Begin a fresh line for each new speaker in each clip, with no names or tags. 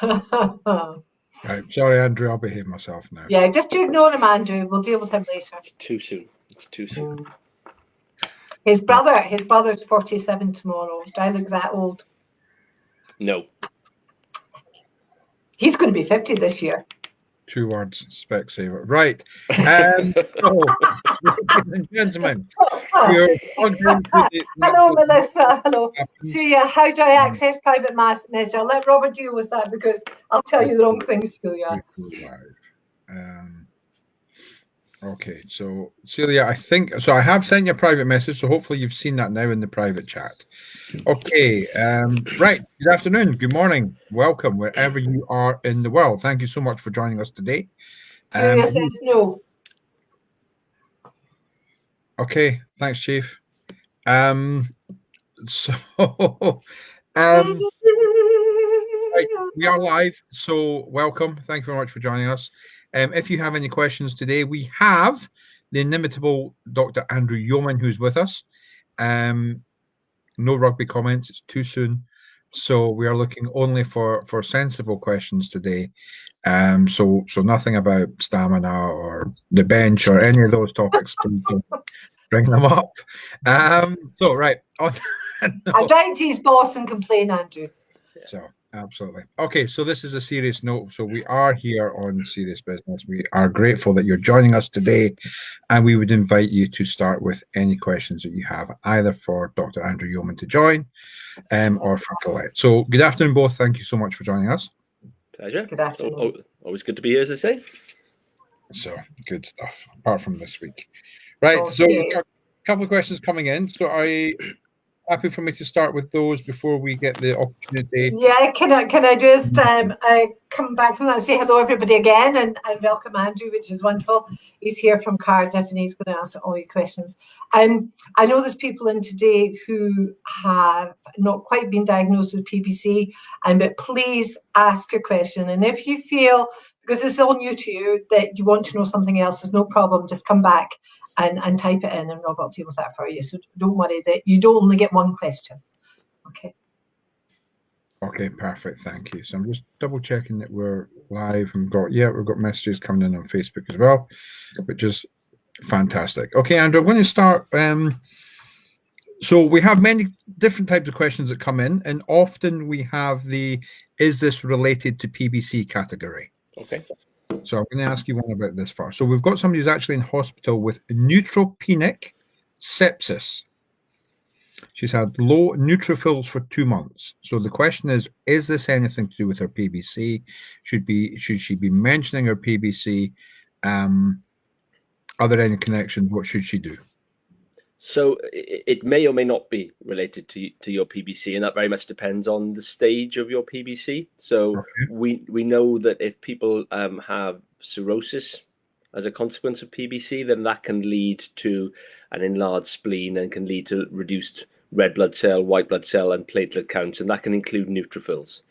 Right, sorry, Andrew, I'll behave myself now.
Yeah, just to ignore him, Andrew. We'll deal with him later.
It's too soon. It's too soon.
His brother's 47 tomorrow. Do I look that old?
No.
He's going to be 50 this year.
2 words, Specsaver. Right. So, ladies and gentlemen, we're plugged into the
Hello, Melissa. Hello. Celia, how do I access private message? I'll let Robert deal with that because I'll tell you the wrong things, Celia.
Okay, so Celia, I think so. I have sent you a private message, so hopefully you've seen that now in the private chat. Okay, right. Good afternoon, good morning, welcome wherever you are in the world. Thank you so much for joining us today.
Celia says no.
Okay, thanks, Chief. Right, we are live, so welcome. Thank you very much for joining us. If you have any questions today, we have the inimitable Dr. Andrew Yeoman who's with us. No rugby comments, it's too soon. So we are looking only for sensible questions today. So nothing about stamina or the bench or any of those topics. Please don't bring them up. So right.
I'm trying to use boss and complain, Andrew.
So absolutely. Okay, so this is a serious note. So we are here on Serious Business. We are grateful that you're joining us today, and we would invite you to start with any questions that you have, either for Dr. Andrew Yeoman to join, or for Collette. So good afternoon, both. Thank you so much for joining us.
Pleasure.
Good afternoon.
Always good to be here, as I say.
So good stuff, apart from this week. Right, okay. So we've got a couple of questions coming in. So are you happy for me to start with those before we get the opportunity?
Yeah, can I just come back from that and say hello everybody again and welcome Andrew, which is wonderful. He's here from Cardiff and he's going to answer all your questions. I know there's people in today who have not quite been diagnosed with PBC, but please ask your question. And if you feel, because it's all new to you, that you want to know something else, there's no problem, just come back and type it in and Rob will deal with that for you. So don't worry that you don't only get one question. Okay.
Okay, perfect. Thank you. So I'm just double checking that we're live and we've got messages coming in on Facebook as well, which is fantastic. Okay, Andrew, I'm going to start. So we have many different types of questions that come in, and often we have is this related to PBC category?
Okay.
So I'm going to ask you one about this first. So we've got somebody who's actually in hospital with neutropenic sepsis. She's had low neutrophils for 2 months. So the question is this anything to do with her PBC? Should she be mentioning her PBC? Are there any connections? What should she do?
So it may or may not be related to your PBC, and that very much depends on the stage of your PBC. So okay. we know that if people have cirrhosis as a consequence of PBC, then that can lead to an enlarged spleen and can lead to reduced red blood cell, white blood cell, and platelet counts, and that can include neutrophils.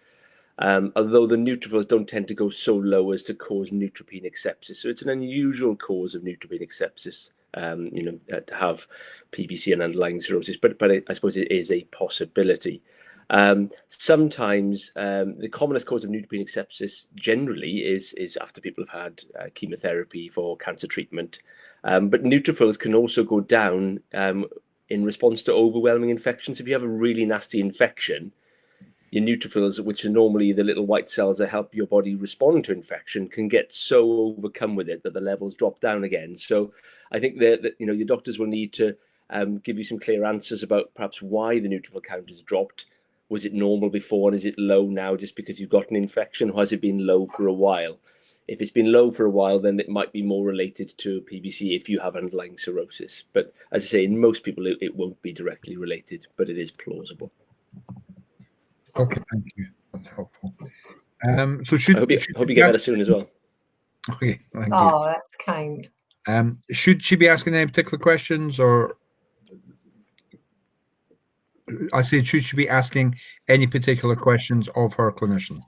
Although the neutrophils don't tend to go so low as to cause neutropenic sepsis, so it's an unusual cause of neutropenic sepsis. To have PBC and underlying cirrhosis, but I suppose it is a possibility. Sometimes the commonest cause of neutropenic sepsis generally is after people have had chemotherapy for cancer treatment, but neutrophils can also go down in response to overwhelming infections. If you have a really nasty infection, your neutrophils, which are normally the little white cells that help your body respond to infection, can get so overcome with it that the levels drop down again. So I think that your doctors will need to give you some clear answers about perhaps why the neutrophil count has dropped. Was it normal before and is it low now just because you've got an infection, or has it been low for a while? If it's been low for a while, then it might be more related to PBC if you have underlying cirrhosis. But as I say, in most people, it won't be directly related, but it is plausible.
Okay, thank you. That's helpful. So
hope you get better soon as well.
Okay, thank you.
Oh, that's kind.
Should she be asking any particular questions, or I said, should she be asking any particular questions of her clinician?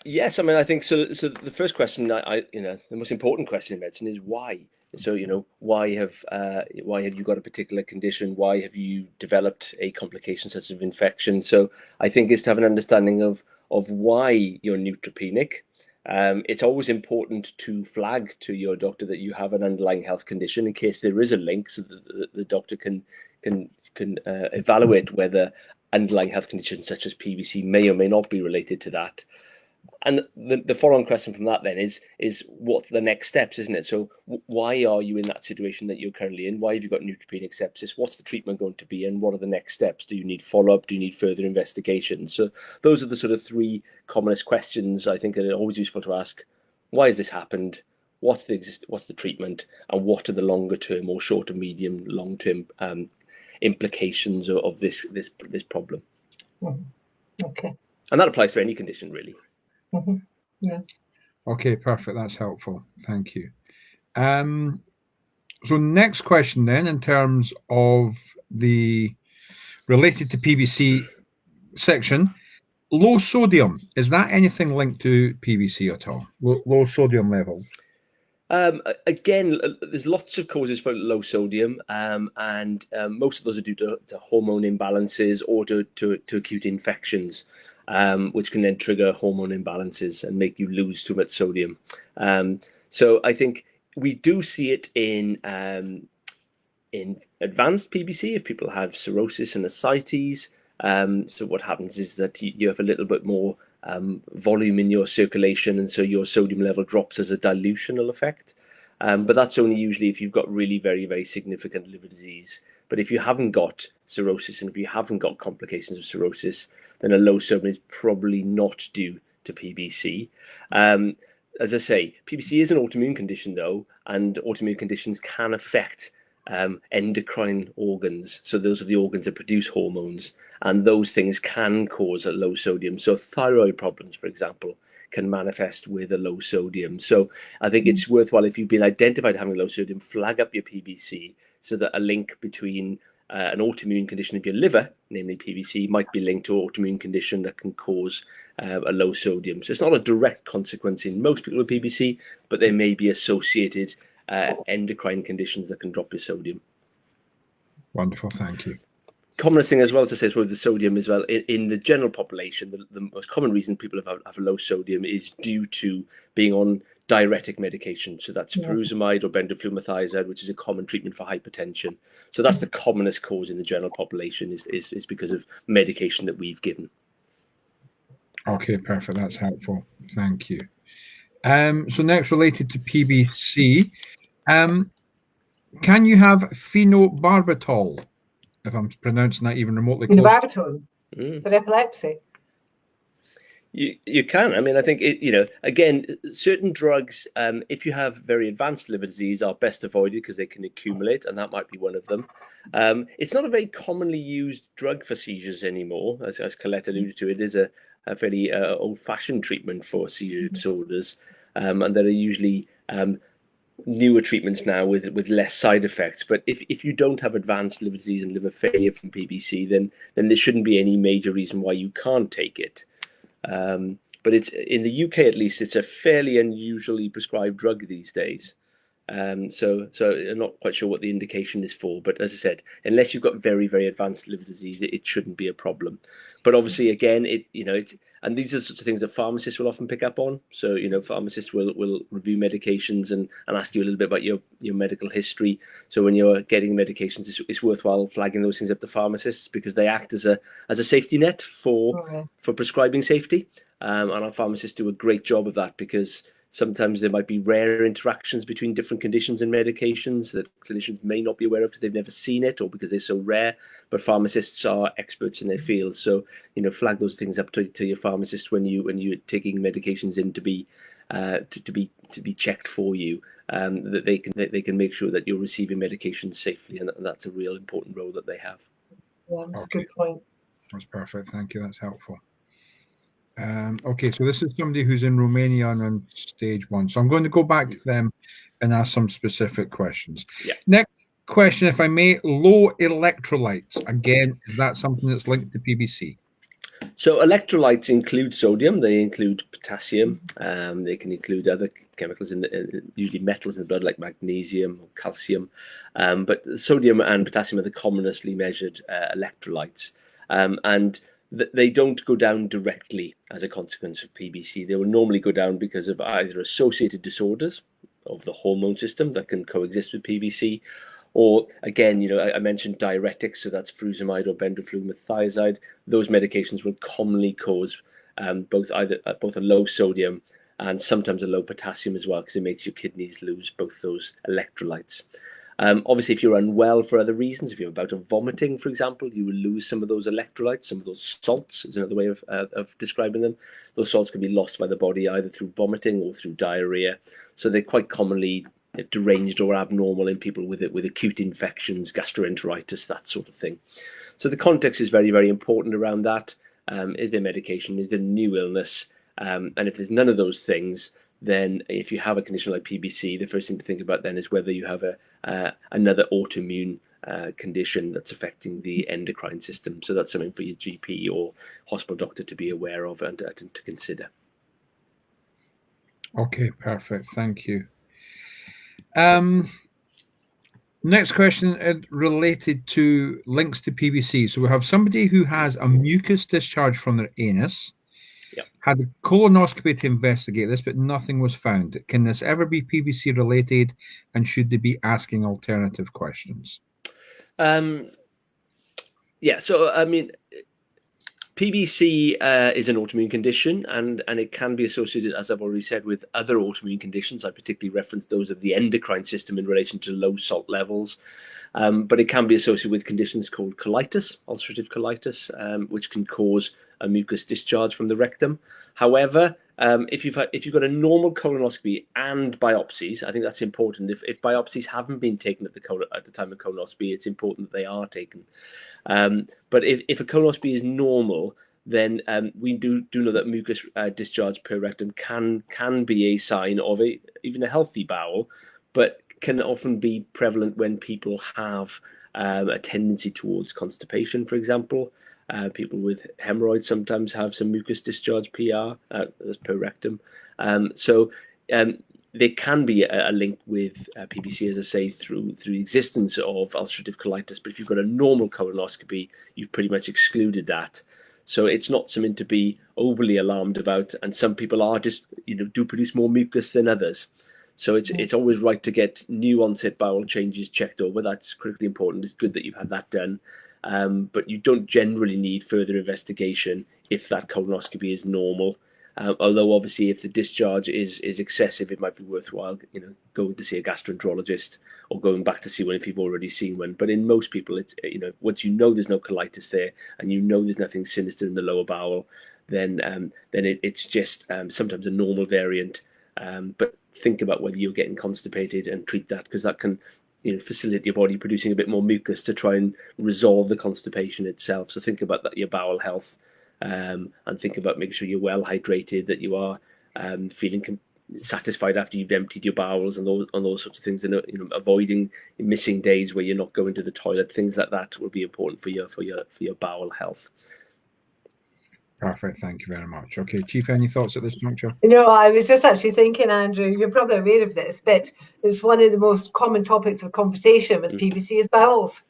Yes, I mean, I think so. So the first question, the most important question in medicine is why. So why have you got a particular condition? Why have you developed a complication such as infection? So I think it's to have an understanding of of why you're neutropenic, it's always important to flag to your doctor that you have an underlying health condition in case there is a link, so that the doctor can evaluate whether underlying health conditions such as PBC may or may not be related to that. And the follow-on question from that then is what the next steps, isn't it? So why are you in that situation that you're currently in? Why have you got neutropenic sepsis? What's the treatment going to be? And what are the next steps? Do you need follow-up? Do you need further investigation? So those are the sort of three commonest questions I think are always useful to ask. Why has this happened? What's the treatment? And what are the longer term or short to medium, long term implications of this problem?
Okay.
And that applies to any condition, really.
Yeah.
Okay, perfect. That's helpful. Thank you. So next question then, in terms of the related to PBC section, low sodium, is that anything linked to PBC at all? Low sodium levels?
Again, there's lots of causes for low sodium, and most of those are due to hormone imbalances or to acute infections, which can then trigger hormone imbalances and make you lose too much sodium. So I think we do see it in advanced PBC if people have cirrhosis and ascites. So what happens is that you have a little bit more volume in your circulation, and so your sodium level drops as a dilutional effect. But that's only usually if you've got really very, very significant liver disease. But if you haven't got cirrhosis and if you haven't got complications of cirrhosis, then a low sodium is probably not due to PBC. As I say, PBC is an autoimmune condition though, and autoimmune conditions can affect endocrine organs. So those are the organs that produce hormones, and those things can cause a low sodium. So thyroid problems, for example, can manifest with a low sodium. So I think it's worthwhile, if you've been identified having low sodium, flag up your PBC so that a link between an autoimmune condition of your liver, namely PBC, might be linked to an autoimmune condition that can cause a low sodium. So it's not a direct consequence in most people with PBC, but there may be associated endocrine conditions that can drop your sodium.
Wonderful, thank you.
Commonest thing as well to say is with the sodium as well, in the general population, the most common reason people have a low sodium is due to being on diuretic medication. So that's furosemide or bendoflumethiazide, which is a common treatment for hypertension. So that's the commonest cause in the general population is because of medication that we've given.
Okay, perfect. That's helpful. Thank you. So next, related to PBC, can you have phenobarbital, if I'm pronouncing that even remotely close?
Phenobarbital for epilepsy.
You can. I mean, I think again, certain drugs, if you have very advanced liver disease, are best avoided because they can accumulate, and that might be one of them. It's not a very commonly used drug for seizures anymore, as Collette alluded to. It is a very old-fashioned treatment for seizure disorders, and there are usually newer treatments now with less side effects. But if you don't have advanced liver disease and liver failure from PBC, then there shouldn't be any major reason why you can't take it. But it's in the UK, at least, it's a fairly unusually prescribed drug these days. So I'm not quite sure what the indication is for, but as I said, unless you've got very, very advanced liver disease, it shouldn't be a problem. But obviously, again, and these are the sorts of things that pharmacists will often pick up on. So, pharmacists will review medications and ask you a little bit about your medical history. So when you're getting medications, it's worthwhile flagging those things up to pharmacists, because they act as a safety net for prescribing safety. And our pharmacists do a great job of that, because sometimes there might be rare interactions between different conditions and medications that clinicians may not be aware of because they've never seen it or because they're so rare. But pharmacists are experts in their field, so flag those things up to your pharmacist when you're taking medications in to be checked for you, that they can make sure that you're receiving medication safely, and that's a real important role that they have.
Yeah, that's a good point.
That's perfect. Thank you. That's helpful. Okay, so this is somebody who's in Romania and on stage 1. So I'm going to go back to them and ask some specific questions.
Yeah.
Next question, if I may, low electrolytes. Again, is that something that's linked to PBC?
So electrolytes include sodium, they include potassium, they can include other chemicals, usually metals in the blood like magnesium or calcium. But sodium and potassium are the commonly measured electrolytes. And they don't go down directly as a consequence of PBC. They will normally go down because of either associated disorders of the hormone system that can coexist with PBC, or again, I mentioned diuretics, so that's furosemide or bendroflumethiazide. Those medications will commonly cause both a low sodium and sometimes a low potassium as well, because it makes your kidneys lose both those electrolytes. Obviously, if you're unwell for other reasons, if you're about to vomiting, for example, you will lose some of those electrolytes. Some of those salts is another way of describing them. Those salts can be lost by the body either through vomiting or through diarrhea. So they're quite commonly deranged or abnormal in people with acute infections, gastroenteritis, that sort of thing. So the context is very, very important around that. Is there medication? Is there new illness? And if there's none of those things, then if you have a condition like PBC, the first thing to think about then is whether you have another autoimmune condition that's affecting the endocrine system. So that's something for your GP or hospital doctor to be aware of and to consider.
Okay, perfect. Thank you. Next question related to links to PBC. So we have somebody who has a mucus discharge from their anus.
Yep.
Had a colonoscopy to investigate this, but nothing was found. Can this ever be PBC related, and should they be asking alternative questions?
Yeah, so I mean, PBC is an autoimmune condition, and it can be associated, as I've already said, with other autoimmune conditions. I particularly referenced those of the endocrine system in relation to low salt levels. But it can be associated with conditions called colitis, ulcerative colitis, which can cause a mucus discharge from the rectum. However, if you've got a normal colonoscopy and biopsies, I think that's important. If biopsies haven't been taken at the time of colonoscopy, it's important that they are taken. But if a colonoscopy is normal, then we do know that mucus discharge per rectum can be a sign of even a healthy bowel, but can often be prevalent when people have a tendency towards constipation, for example. People with hemorrhoids sometimes have some mucus discharge PR, as per rectum. So there can be a link with PBC, as I say, through the existence of ulcerative colitis. But if you've got a normal colonoscopy, you've pretty much excluded that. So it's not something to be overly alarmed about. And some people are just, do produce more mucus than others. So it's always right to get new onset bowel changes checked over. That's critically important. It's good that you've had that done. But you don't generally need further investigation if that colonoscopy is normal. Although obviously if the discharge is excessive, it might be worthwhile, going to see a gastroenterologist or going back to see one if you've already seen one. But in most people, it's, once there's no colitis there and there's nothing sinister in the lower bowel, then it's just sometimes a normal variant. But think about whether you're getting constipated and treat that, because that can facilitate your body producing a bit more mucus to try and resolve the constipation itself. So think about that, your bowel health, and think about making sure you're well hydrated, that you are feeling satisfied after you've emptied your bowels and those sorts of things, and avoiding missing days where you're not going to the toilet. Things like that will be important for your bowel health.
Perfect. Thank you very much. Okay, Chief, any thoughts at this juncture?
I was just actually thinking, Andrew, you're probably aware of this, but it's one of the most common topics of conversation with PBC is bowels.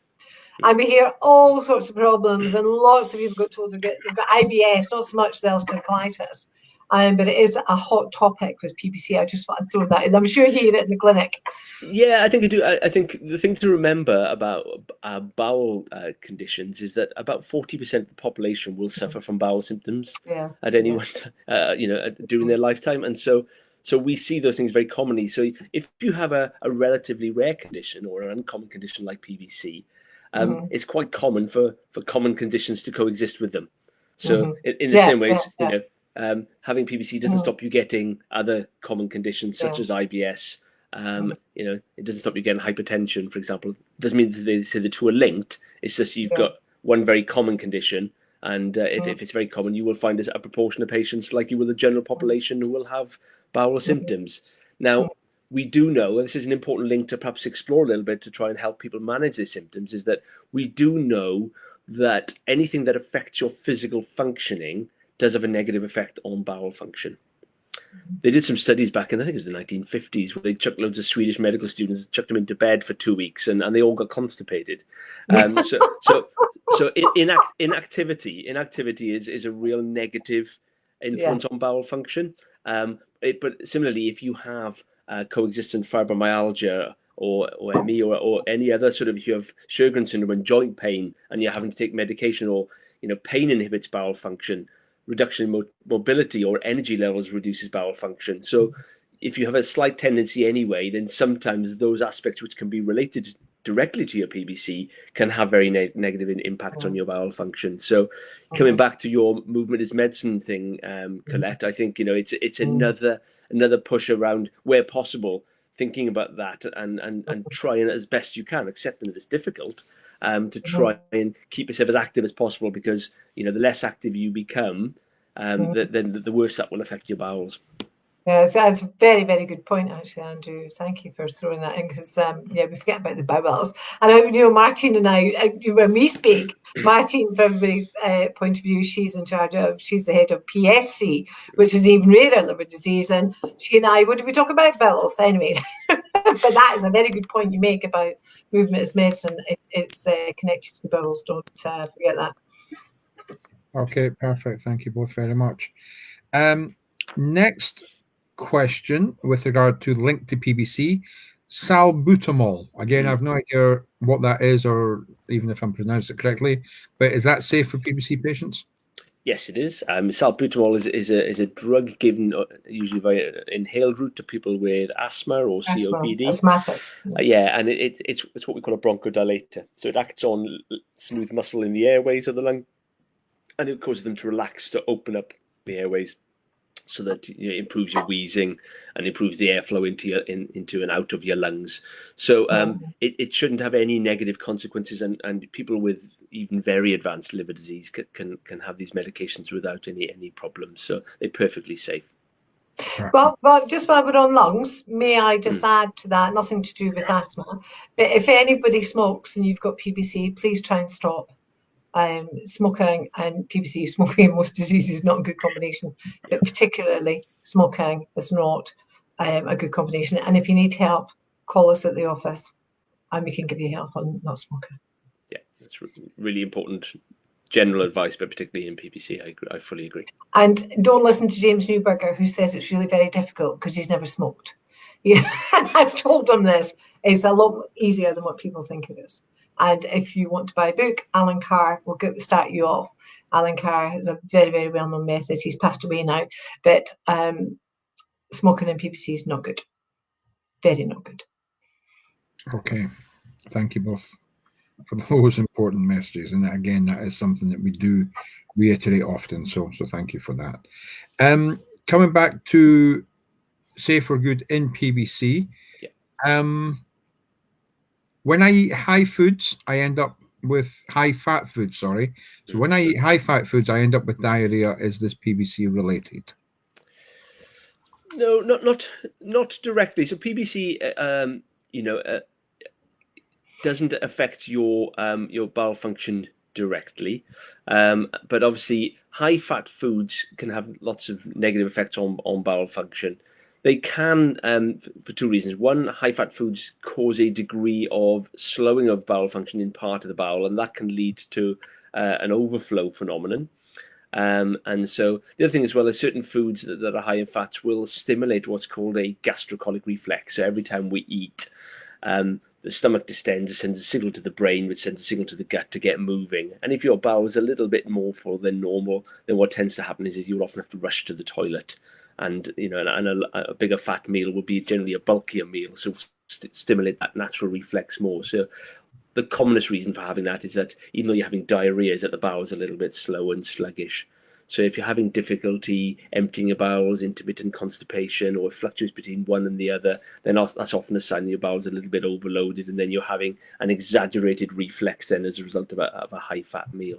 And we hear all sorts of problems, and lots of people got told they've got IBS, not so much the ulcerative colitis. But it is a hot topic with PBC. I just thought I'd throw that in. I'm sure you hear it in the clinic.
Yeah, I think I do. I think the thing to remember about bowel conditions is that about 40% of the population will suffer from bowel symptoms at any one time, during their lifetime, and so we see those things very commonly. So if you have a relatively rare condition or an uncommon condition like PBC, it's quite common for common conditions to coexist with them. So in the same ways, having PBC doesn't stop you getting other common conditions such as IBS. It doesn't stop you getting hypertension, for example. It doesn't mean that they say the two are linked. It's just you've got one very common condition, and if it's very common, you will find a proportion of patients, like you will the general population, who will have bowel symptoms. Now, we do know, and this is an important link to perhaps explore a little bit to try and help people manage their symptoms, is that we do know that anything that affects your physical functioning does have a negative effect on bowel function. They did some studies back in, I think it was the 1950s, where they chucked loads of Swedish medical students, chucked them into bed for 2 weeks, and they all got constipated. So inactivity is a real negative influence on bowel function. But similarly, if you have coexistent fibromyalgia or ME or any other sort of, if you have Sjogren's syndrome and joint pain, and you're having to take medication, or pain inhibits bowel function, reduction in mobility or energy levels reduces bowel function. So if you have a slight tendency anyway, then sometimes those aspects which can be related directly to your PBC can have very negative impacts on your bowel function. So coming back to your movement is medicine thing, Collette, I think it's another push around, where possible, thinking about that and trying as best you can, accepting that it's difficult, to try and keep yourself as active as possible, because the less active you become, then the worse that will affect your bowels.
Yeah, that's a very, very good point, actually, Andrew. Thank you for throwing that in, because we forget about the bowels. And Martine and I, when we speak, Martine, from everybody's point of view, she's the head of PSC, which is even rarer liver disease. And she and I, what did we talk about? Bowels, anyway. But that is a very good point you make about movement as medicine. It's connected to the bowels. Don't forget that.
Okay, perfect. Thank you both very much. Next question with regard to link to PBC, salbutamol. Again, I have no idea what that is, or even if I'm pronouncing it correctly, but is that safe for PBC patients?
Yes, it is. Salbutamol is a drug given usually via inhaled route to people with asthma or COPD.
Asthmatic.
And it's what we call a bronchodilator. So it acts on smooth muscle in the airways of the lung, and it causes them to relax, to open up the airways, so that it improves your wheezing and improves the airflow into and out of your lungs. So it shouldn't have any negative consequences, and people with even very advanced liver disease can have these medications without any problems. So they're perfectly safe.
Well, just while we're on lungs, may I just add to that, nothing to do with asthma, but if anybody smokes and you've got PBC, please try and stop. Smoking and PBC, smoking in most diseases is not a good combination, but particularly smoking is not a good combination. And if you need help, call us at the office and we can give you help on not smoking.
Yeah, that's really important general advice, but particularly in PBC, I fully agree.
And don't listen to James Newberger, who says it's really very difficult because he's never smoked. Yeah, I've told him this. It's a lot easier than what people think it is. And if you want to buy a book, Alan Carr will start you off. Alan Carr is a very, very well-known method. He's passed away now. But smoking and PBC is not good. Very not good.
Okay. Thank you both for those important messages. And again, that is something that we do reiterate often. So thank you for that. Coming back to safe for good in PBC. Yeah. When I eat high foods, I end up with high-fat foods, sorry. So when I eat high-fat foods, I end up with diarrhea. Is this PBC related?
No, not directly. So PBC, doesn't affect your bowel function directly, but obviously high-fat foods can have lots of negative effects on bowel function. They can, for two reasons. One, high-fat foods cause a degree of slowing of bowel function in part of the bowel, and that can lead to an overflow phenomenon. And so the other thing as well is certain foods that are high in fats will stimulate what's called a gastrocolic reflex. So every time we eat, the stomach distends, sends a signal to the brain, which sends a signal to the gut to get moving. And if your bowel is a little bit more full than normal, then what tends to happen is you'll often have to rush to the toilet. And a bigger fat meal will be generally a bulkier meal, so stimulate that natural reflex more. So the commonest reason for having that is that even though you're having diarrhea, is that the bowel's a little bit slow and sluggish. So if you're having difficulty emptying your bowels, intermittent constipation, or it fluctuates between one and the other, then that's often a sign that your bowel's a little bit overloaded, and then you're having an exaggerated reflex then as a result of a high-fat meal.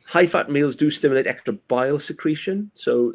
High-fat meals do stimulate extra bile secretion. So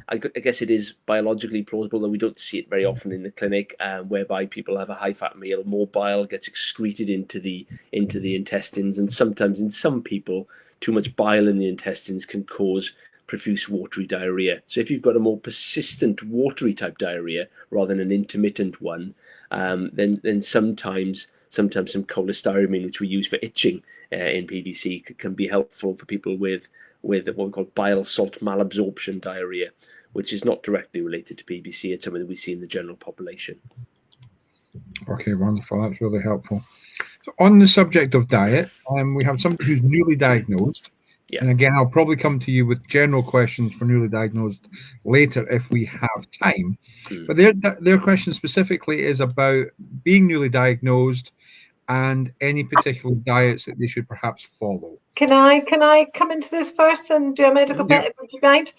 I guess it is biologically plausible that we don't see it very often in the clinic, whereby people have a high-fat meal, more bile gets excreted into the intestines. And sometimes in some people, too much bile in the intestines can cause profuse watery diarrhea. So if you've got a more persistent watery type diarrhea rather than an intermittent one, then sometimes some cholestyramine, which we use for itching in PBC, can be helpful for people with what we call bile salt malabsorption diarrhea, which is not directly related to PBC. It's something that we see in the general population.
Okay, wonderful. That's really helpful. So on the subject of diet, we have somebody who's newly diagnosed.
Yeah.
And again, I'll probably come to you with general questions for newly diagnosed later if we have time. But their question specifically is about being newly diagnosed and any particular diets that they should perhaps follow.
Can I come into this first and do a medical bit? Would you mind?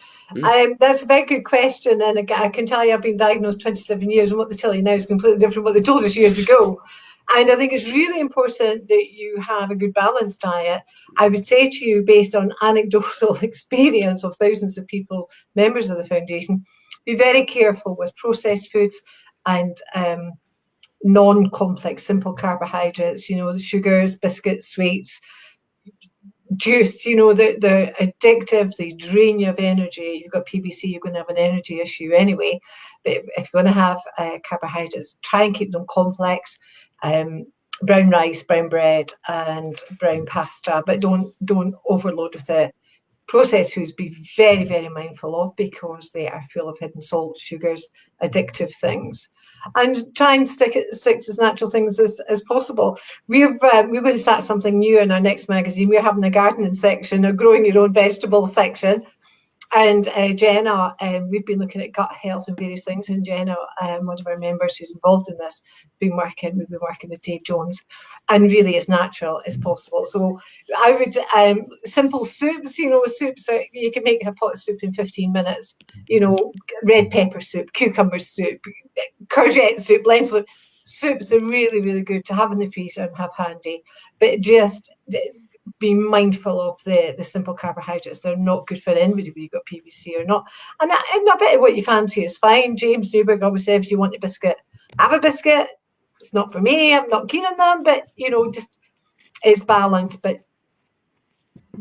That's a very good question, and I can tell you I've been diagnosed 27 years, and what they tell you now is completely different from what they told us years ago. And I think it's really important that you have a good balanced diet. I would say to you, based on anecdotal experience of thousands of people, members of the foundation, be very careful with processed foods and non-complex, simple carbohydrates, the sugars, biscuits, sweets, juice, they're addictive, they drain you of energy. You've got PBC, you're going to have an energy issue anyway. But if you're going to have carbohydrates, try and keep them complex. Brown rice, brown bread, and brown pasta, but don't overload with it. Processed foods, be very, very mindful of, because they are full of hidden salts, sugars, addictive things, and try and stick to as natural things as possible. We're going to start something new in our next magazine. We're having a gardening section, a growing your own vegetables section. And Jenna, we've been looking at gut health and various things. And Jenna, one of our members who's involved in this, we've been working with Dave Jones, and really as natural as possible. So I would, simple soups, soups, you can make a pot of soup in 15 minutes, red pepper soup, cucumber soup, courgette soup, lentil soup. Soups are really, really good to have in the freezer and have handy, but just be mindful of the simple carbohydrates. They're not good for anybody, whether you've got PBC or not. And a bit of what you fancy is fine. James Newberg always said, if you want a biscuit, have a biscuit. It's not for me. I'm not keen on them, but just it's balanced, but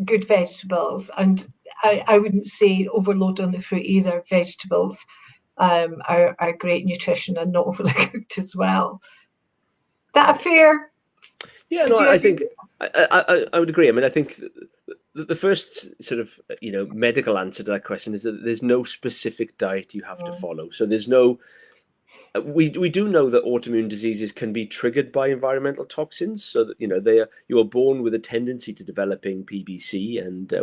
good vegetables. And I wouldn't say overload on the fruit either. Vegetables are great nutrition and not overly cooked as well. Is that a fair?
Yeah, no, I think I would agree. I mean, I think the first sort of medical answer to that question is that there's no specific diet you have to follow. So there's no. We do know that autoimmune diseases can be triggered by environmental toxins. So that you are born with a tendency to developing PBC and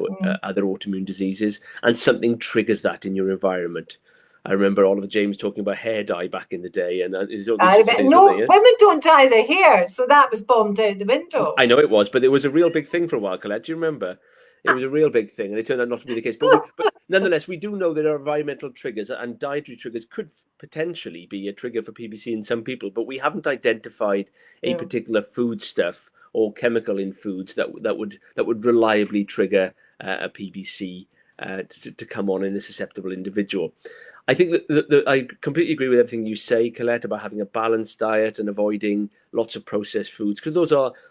other autoimmune diseases, and something triggers that in your environment. I remember Oliver James talking about hair dye back in the day, and
women don't dye their hair, so that was bombed out the window.
I know it was, but it was a real big thing for a while, Collette. Do you remember? It was a real big thing, and it turned out not to be the case. But nonetheless, we do know that our environmental triggers and dietary triggers could potentially be a trigger for PBC in some people, but we haven't identified a particular foodstuff or chemical in foods that would reliably trigger a PBC to come on in a susceptible individual. I think that I completely agree with everything you say, Collette, about having a balanced diet and avoiding lots of processed foods, because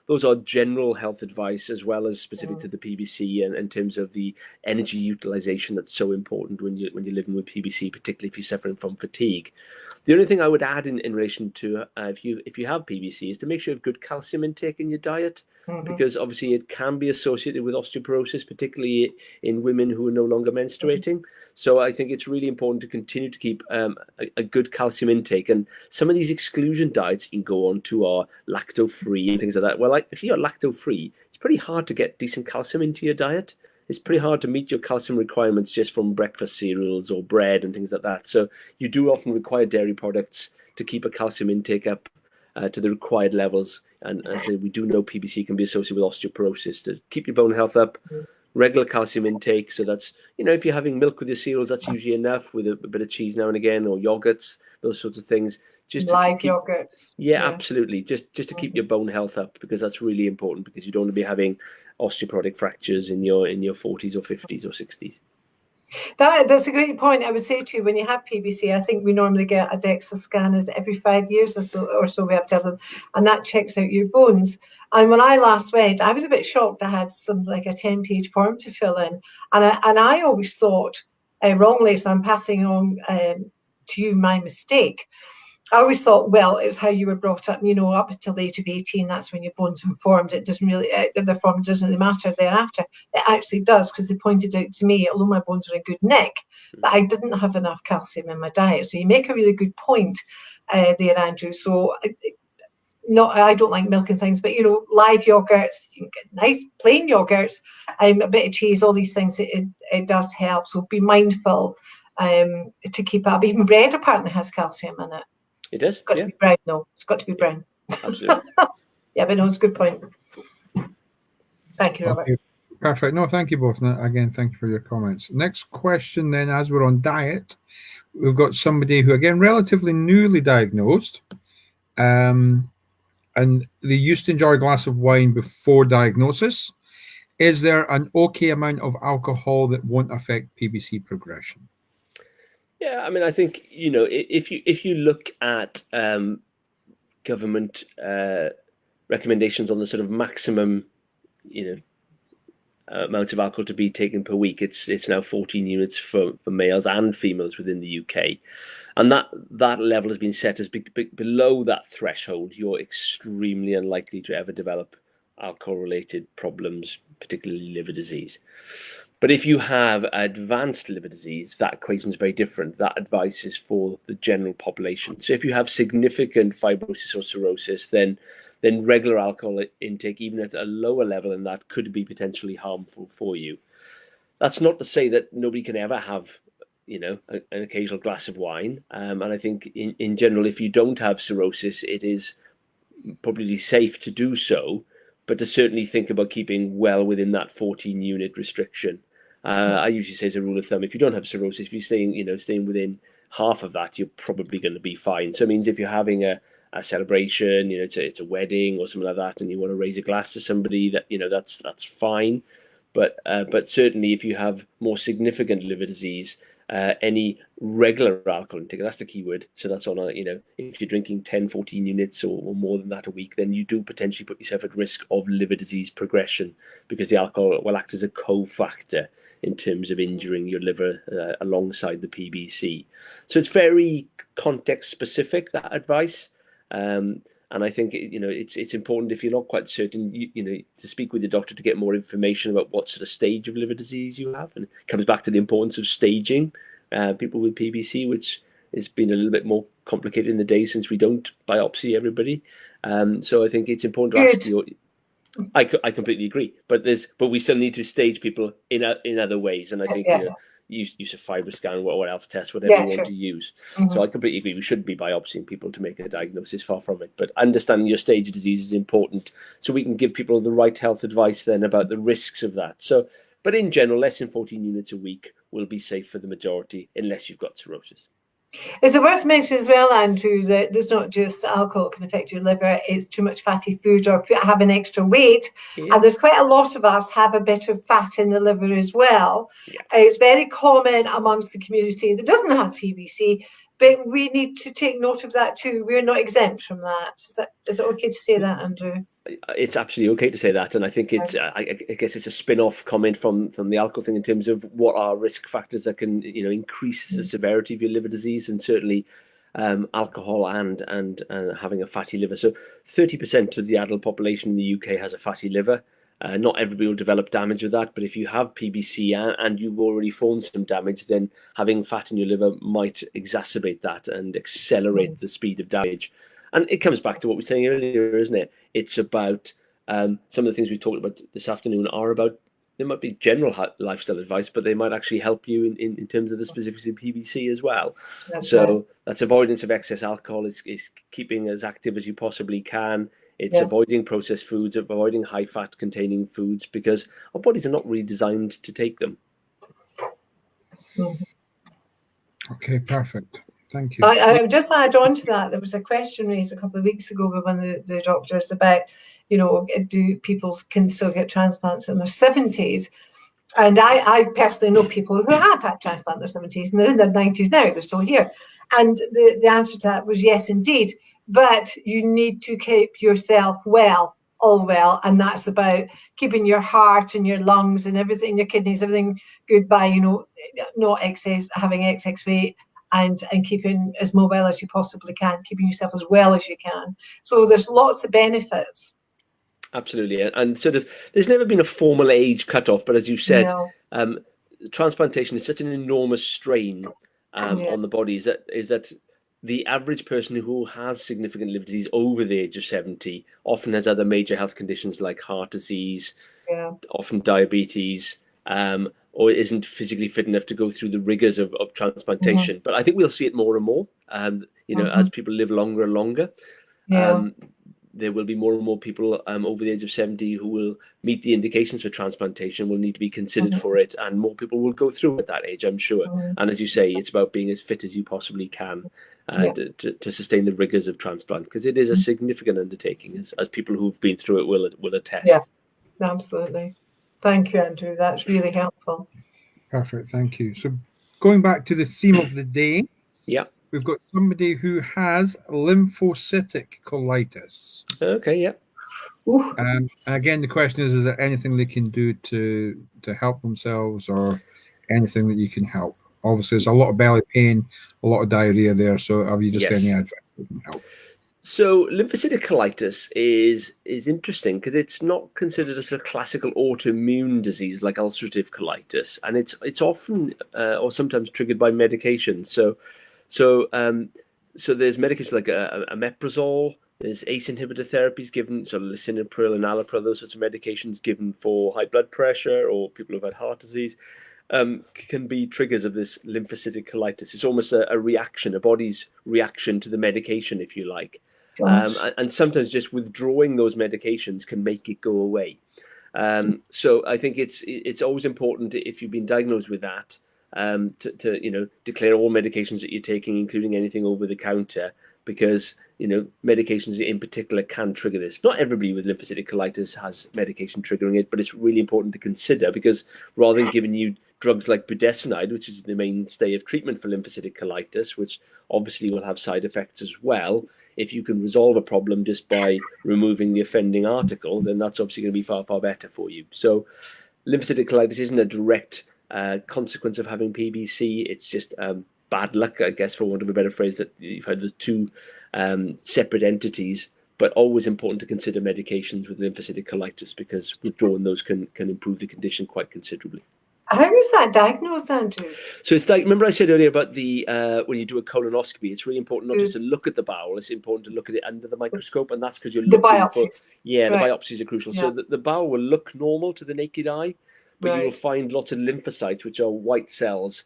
those are general health advice as well as specific to the PBC, and in terms of the energy utilization that's so important when you're living with PBC, particularly if you're suffering from fatigue. The only thing I would add in relation to if you have PBC is to make sure you have good calcium intake in your diet. Because obviously it can be associated with osteoporosis, particularly in women who are no longer menstruating. So I think it's really important to continue to keep a good calcium intake. And some of these exclusion diets you can go on to are lacto-free and things like that. Well, if you're lacto-free, it's pretty hard to get decent calcium into your diet. It's pretty hard to meet your calcium requirements just from breakfast cereals or bread and things like that. So you do often require dairy products to keep a calcium intake up to the required levels. And as I say, we do know PBC can be associated with osteoporosis. To keep your bone health up, regular calcium intake. So that's, if you're having milk with your cereals, that's usually enough, with a bit of cheese now and again, or yogurts, those sorts of things. Just
live yogurts.
Yeah, absolutely. Just to keep your bone health up, because that's really important, because you don't want to be having osteoporotic fractures in your 40s or 50s or 60s.
That's a great point. I would say to you, when you have PBC, I think we normally get a DEXA scan is every 5 years or so we have to have them, and that checks out your bones. And when I last went, I was a bit shocked. I had something like a 10-page form to fill in, and I always thought wrongly. So I'm passing on to you my mistake. I always thought, well, it was how you were brought up, up until the age of 18, that's when your bones are formed. It doesn't really, the form doesn't really matter thereafter. It actually does, because they pointed out to me, although my bones were in good nick, that I didn't have enough calcium in my diet. So you make a really good point there, Andrew. So I don't like milk and things, but live yogurts, you can get nice plain yogurts, a bit of cheese, all these things, it does help. So be mindful to keep up. Even bread apparently has calcium in it.
It does.
It's got to be brown. No, it's got to be brown.
Absolutely.
Yeah, but no, it's a good point. Thank you, Robert.
Okay, perfect. No, thank you both. Again, thank you for your comments. Next question then, as we're on diet, we've got somebody who, again, relatively newly diagnosed, and they used to enjoy a glass of wine before diagnosis. Is there an okay amount of alcohol that won't affect PBC progression?
Yeah, I mean, I think, if you look at government recommendations on the sort of maximum, amount of alcohol to be taken per week, it's now 14 units for males and females within the UK, and that level has been set as below that threshold. You're extremely unlikely to ever develop alcohol-related problems, particularly liver disease. But if you have advanced liver disease, that equation is very different. That advice is for the general population. So if you have significant fibrosis or cirrhosis, then regular alcohol intake, even at a lower level than that, could be potentially harmful for you. That's not to say that nobody can ever have, an occasional glass of wine. And I think in general, if you don't have cirrhosis, it is probably safe to do so, but to certainly think about keeping well within that 14-unit restriction. I usually say as a rule of thumb, if you don't have cirrhosis, if you're staying within half of that, you're probably going to be fine. So it means if you're having a celebration, it's a wedding or something like that, and you want to raise a glass to somebody, that's fine. But certainly if you have more significant liver disease, any regular alcohol intake, that's the key word. So that's on if you're drinking 10, 14 units or more than that a week, then you do potentially put yourself at risk of liver disease progression, because the alcohol will act as a cofactor in terms of injuring your liver alongside the PBC. So it's very context specific, that advice. And I think it's important, if you're not quite certain, to speak with your doctor to get more information about what sort of stage of liver disease you have. And it comes back to the importance of staging people with PBC, which has been a little bit more complicated in the days since we don't biopsy everybody. So I think it's important to ask your. I completely agree, but we still need to stage people in other ways, and I think use of FibroScan or ELF test, whatever you want to use. So I completely agree. We shouldn't be biopsying people to make a diagnosis, far from it. But understanding your stage of disease is important, so we can give people the right health advice then about the risks of that. So, but in general, less than 14 units a week will be safe for the majority, unless you've got cirrhosis.
Is it worth mentioning as well, Andrew, that there's not just alcohol can affect your liver, it's too much fatty food or having extra weight. Yeah. And there's quite a lot of us have a bit of fat in the liver as well. Yeah. It's very common amongst the community that doesn't have PBC, but we need to take note of that too. We're not exempt from that. Is it okay to say that, Andrew?
It's absolutely okay to say that, and I think it's I guess it's a spin-off comment from the alcohol thing in terms of what are risk factors that can increase the severity of your liver disease, and certainly alcohol and having a fatty liver. So 30% of the adult population in the UK has a fatty liver. Not everybody will develop damage with that, but if you have PBC and you've already formed some damage, then having fat in your liver might exacerbate that and accelerate the speed of damage. And it comes back to what we were saying earlier, isn't it? It's about some of the things we talked about this afternoon are about, there might be general lifestyle advice, but they might actually help you in terms of the specifics of PBC as well. That's avoidance of excess alcohol, is keeping as active as you possibly can. It's avoiding processed foods, avoiding high fat containing foods, because our bodies are not really designed to take them.
Okay, perfect. Thank you.
I just add on to that. There was a question raised a couple of weeks ago by one of the doctors about, do people can still get transplants in their 70s? And I personally know people who have had transplant in their 70s and they're in their 90s now, they're still here. And the answer to that was yes, indeed. But you need to keep yourself well, all well. And that's about keeping your heart and your lungs and everything, your kidneys, everything good by, not having excess weight and keeping as mobile as you possibly can, keeping yourself as well as you can. So there's lots of benefits.
Absolutely, and sort of, there's never been a formal age cutoff, but as you said, transplantation is such an enormous strain on the body. Is that the average person who has significant liver disease over the age of 70 often has other major health conditions like heart disease, often diabetes, or isn't physically fit enough to go through the rigors of transplantation. But I think we'll see it more and more, as people live longer and longer. There will be more and more people over the age of 70 who will meet the indications for transplantation, will need to be considered for it, and more people will go through at that age, I'm sure. And as you say, it's about being as fit as you possibly can to sustain the rigors of transplant, because it is a significant undertaking, as people who've been through it will attest.
Yeah, absolutely. Thank you, Andrew. That's really helpful.
Perfect. Thank you. So going back to the theme of the day, we've got somebody who has lymphocytic colitis.
Okay, yeah.
And again, the question is there anything they can do to help themselves, or anything that you can help? Obviously, there's a lot of belly pain, a lot of diarrhea there. So have you just any advice that can help?
So lymphocytic colitis is interesting because it's not considered as a classical autoimmune disease like ulcerative colitis, and it's often or sometimes triggered by medication. So there's medication like omeprazole. There's ACE inhibitor therapies given, so lisinopril and allopril, those sorts of medications given for high blood pressure or people who've had heart disease, can be triggers of this lymphocytic colitis. It's almost a reaction, a body's reaction to the medication, if you like. And sometimes just withdrawing those medications can make it go away. So I think it's always important, if you've been diagnosed with that, to declare all medications that you're taking, including anything over the counter, because medications in particular can trigger this. Not everybody with lymphocytic colitis has medication triggering it, but it's really important to consider, because rather than giving you drugs like budesonide, which is the mainstay of treatment for lymphocytic colitis, which obviously will have side effects as well, if you can resolve a problem just by removing the offending article, then that's obviously going to be far, far better for you. So lymphocytic colitis isn't a direct consequence of having PBC. It's just bad luck, I guess, for want of a better phrase, that you've had the two separate entities. But always important to consider medications with lymphocytic colitis, because withdrawing those can improve the condition quite considerably.
How is that diagnosed, Andrew?
So it's like, remember I said earlier about the when you do a colonoscopy, it's really important not just to look at the bowel, it's important to look at it under the microscope, and that's because you're looking for the biopsies are crucial. So the bowel will look normal to the naked eye, but you will find lots of lymphocytes, which are white cells,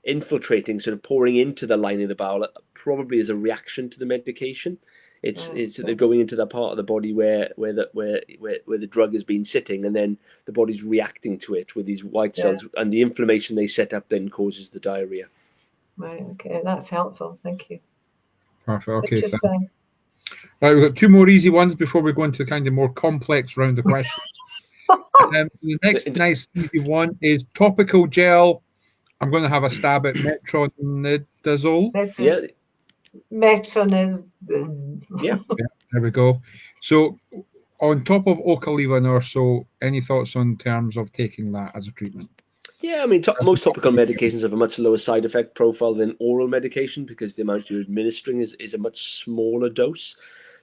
infiltrating, sort of pouring into the lining of the bowel, probably as a reaction to the medication. They're going into that part of the body where the drug has been sitting, and then the body's reacting to it with these white cells, and the inflammation they set up then causes the diarrhea.
Right. Okay, that's helpful. Thank you.
Perfect. Okay. Right, we've got two more easy ones before we go into the kind of more complex round of questions. The next nice easy one is topical gel. I'm going to have a stab at metronidazole.
Metronidazole.
Yeah, there we go. So on top of Ocaliva and Urso, any thoughts on terms of taking that as a treatment?
Yeah, I mean, most topical medications have a much lower side effect profile than oral medication, because the amount you're administering is a much smaller dose.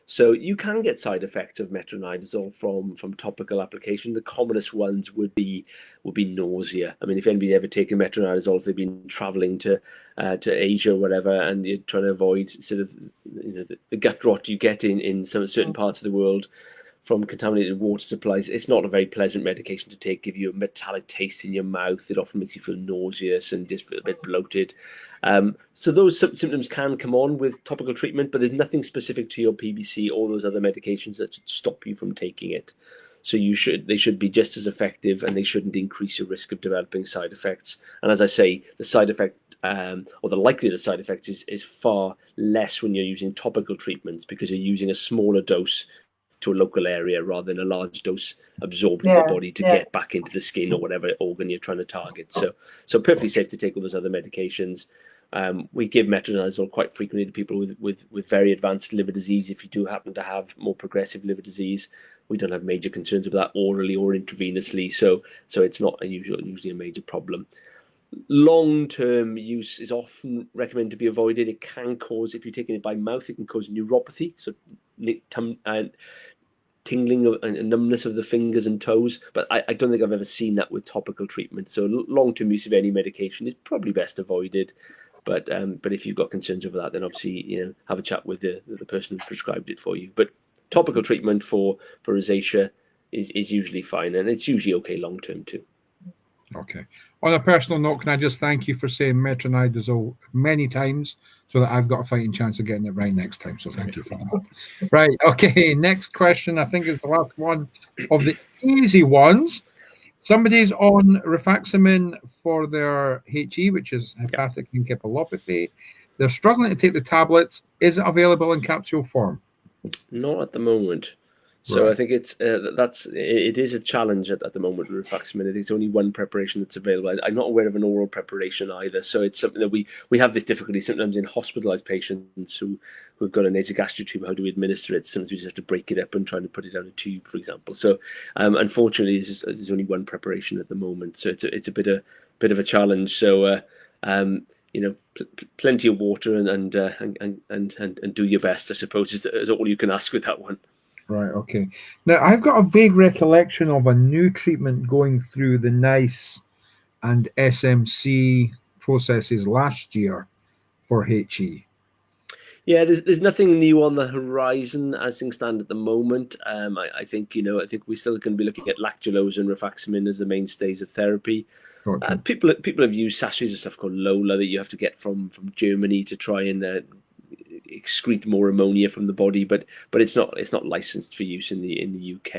So you can get side effects of metronidazole from topical application. The commonest ones would be nausea. I mean, if anybody's ever taken metronidazole, if they've been traveling to Asia or whatever, and you're trying to avoid sort of the gut rot you get in some certain parts of the world from contaminated water supplies, it's not a very pleasant medication to take. Give you a metallic taste in your mouth. It often makes you feel nauseous and just feel a bit bloated. So those symptoms can come on with topical treatment, but there's nothing specific to your PBC or those other medications that should stop you from taking it. So they should be just as effective, and they shouldn't increase your risk of developing side effects. And as I say, the side effect or the likelihood of side effects is far less when you're using topical treatments, because you're using a smaller dose to a local area rather than a large dose absorbed into the body to get back into the skin or whatever organ you're trying to target. So perfectly safe to take all those other medications. We give metronidazole quite frequently to people with very advanced liver disease. If you do happen to have more progressive liver disease, we don't have major concerns with that orally or intravenously. So it's not usually a major problem. Long-term use is often recommended to be avoided. It can cause, if you're taking it by mouth, it can cause neuropathy, so tingling and numbness of the fingers and toes. But I don't think I've ever seen that with topical treatment. So long-term use of any medication is probably best avoided. But if you've got concerns over that, then obviously have a chat with the person who prescribed it for you. But topical treatment for rosacea is usually fine, and it's usually okay long-term too.
Okay. On a personal note, can I just thank you for saying metronidazole many times so that I've got a fighting chance of getting it right next time. So thank you for that. Right. Okay. Next question. I think it's the last one of the easy ones. Somebody's on rifaximin for their HE, which is hepatic encephalopathy. They're struggling to take the tablets. Is it available in capsule form?
Not at the moment. So I think it is a challenge at the moment with rifaximin. I think it's only one preparation that's available. I'm not aware of an oral preparation either. So it's something that we have this difficulty sometimes in hospitalized patients who've got a nasogastric tube. How do we administer it? Sometimes we just have to break it up and try to put it down a tube, for example. So unfortunately, there's only one preparation at the moment. So it's a bit of a challenge. So plenty of water and do your best, I suppose, is all you can ask with that one.
Right, okay. Now, I've got a vague recollection of a new treatment going through the NICE and SMC processes last year for HE.
Yeah, there's nothing new on the horizon as things stand at the moment. I think we're still going to be looking at lactulose and rifaximin as the mainstays of therapy.
Gotcha.
People have used sachets of stuff called Lola that you have to get from Germany to try and excrete more ammonia from the body, but it's not licensed for use in the UK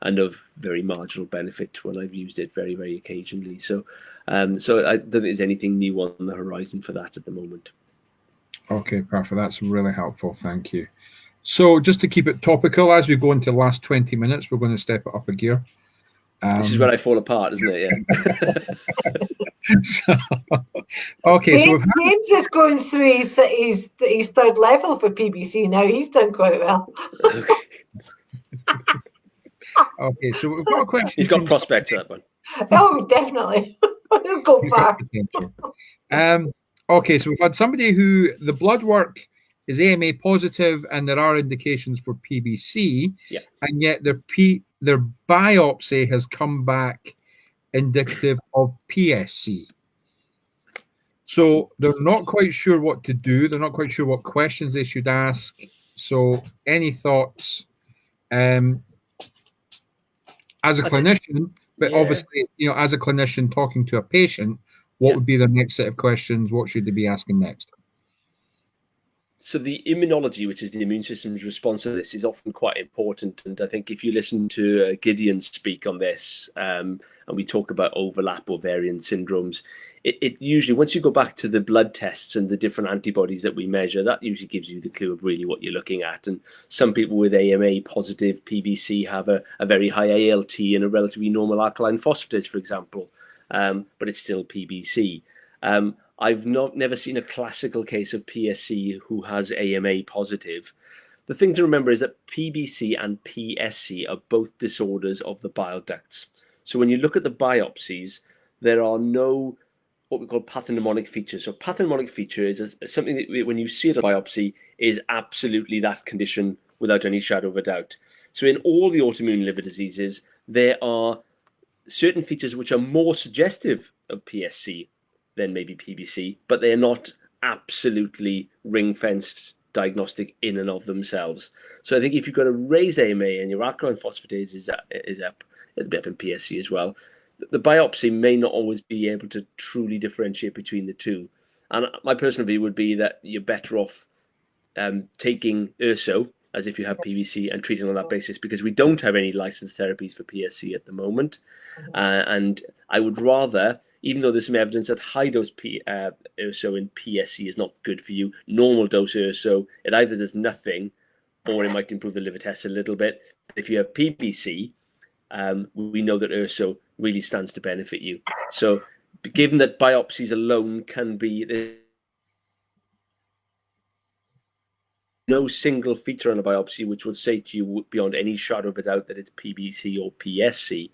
and of very marginal benefit when I've used it very, very occasionally. So I don't think there's anything new on the horizon for that at the moment.
Okay, perfect. That's really helpful. Thank you. So just to keep it topical, as we go into the last 20 minutes, we're going to step it up a gear.
This is where I fall apart, isn't it?
Yeah. Okay, so
James is going through his third level for PBC now. He's done quite well.
Okay, so we've got a question.
He's got prospects that one.
Oh, definitely. He'll go far.
Okay, so we've had somebody who the blood work is AMA positive and there are indications for PBC, and yet their biopsy has come back indicative of PSC. So they're not quite sure what to do. They're not quite sure what questions they should ask. So any thoughts as a clinician, but obviously, as a clinician talking to a patient, what would be the next set of questions? What should they be asking next?
So the immunology, which is the immune system's response to this, is often quite important. And I think if you listen to Gideon speak on this, and we talk about overlap or variant syndromes, it usually, once you go back to the blood tests and the different antibodies that we measure, that usually gives you the clue of really what you're looking at. And some people with AMA positive PBC have a very high ALT and a relatively normal alkaline phosphatase, for example, but it's still PBC. I've never seen a classical case of PSC who has AMA positive. The thing to remember is that PBC and PSC are both disorders of the bile ducts. So when you look at the biopsies, there are no what we call pathognomonic features. So pathognomonic feature is something that when you see it on biopsy is absolutely that condition without any shadow of a doubt. So in all the autoimmune liver diseases, there are certain features which are more suggestive of PSC than maybe PBC, but they're not absolutely ring-fenced diagnostic in and of themselves. So I think if you've got a raised AMA and your alkaline phosphatase is up, it'll be up in PSC as well. The biopsy may not always be able to truly differentiate between the two. And my personal view would be that you're better off taking URSO as if you have PBC and treating on that basis, because we don't have any licensed therapies for PSC at the moment. And I would rather, even though there's some evidence that high dose URSO in PSC is not good for you, normal dose URSO, it either does nothing or it might improve the liver test a little bit. If you have PBC, we know that urso really stands to benefit you. So given that biopsies alone can be, no single feature on a biopsy which will say to you beyond any shadow of a doubt that it's PBC or PSC.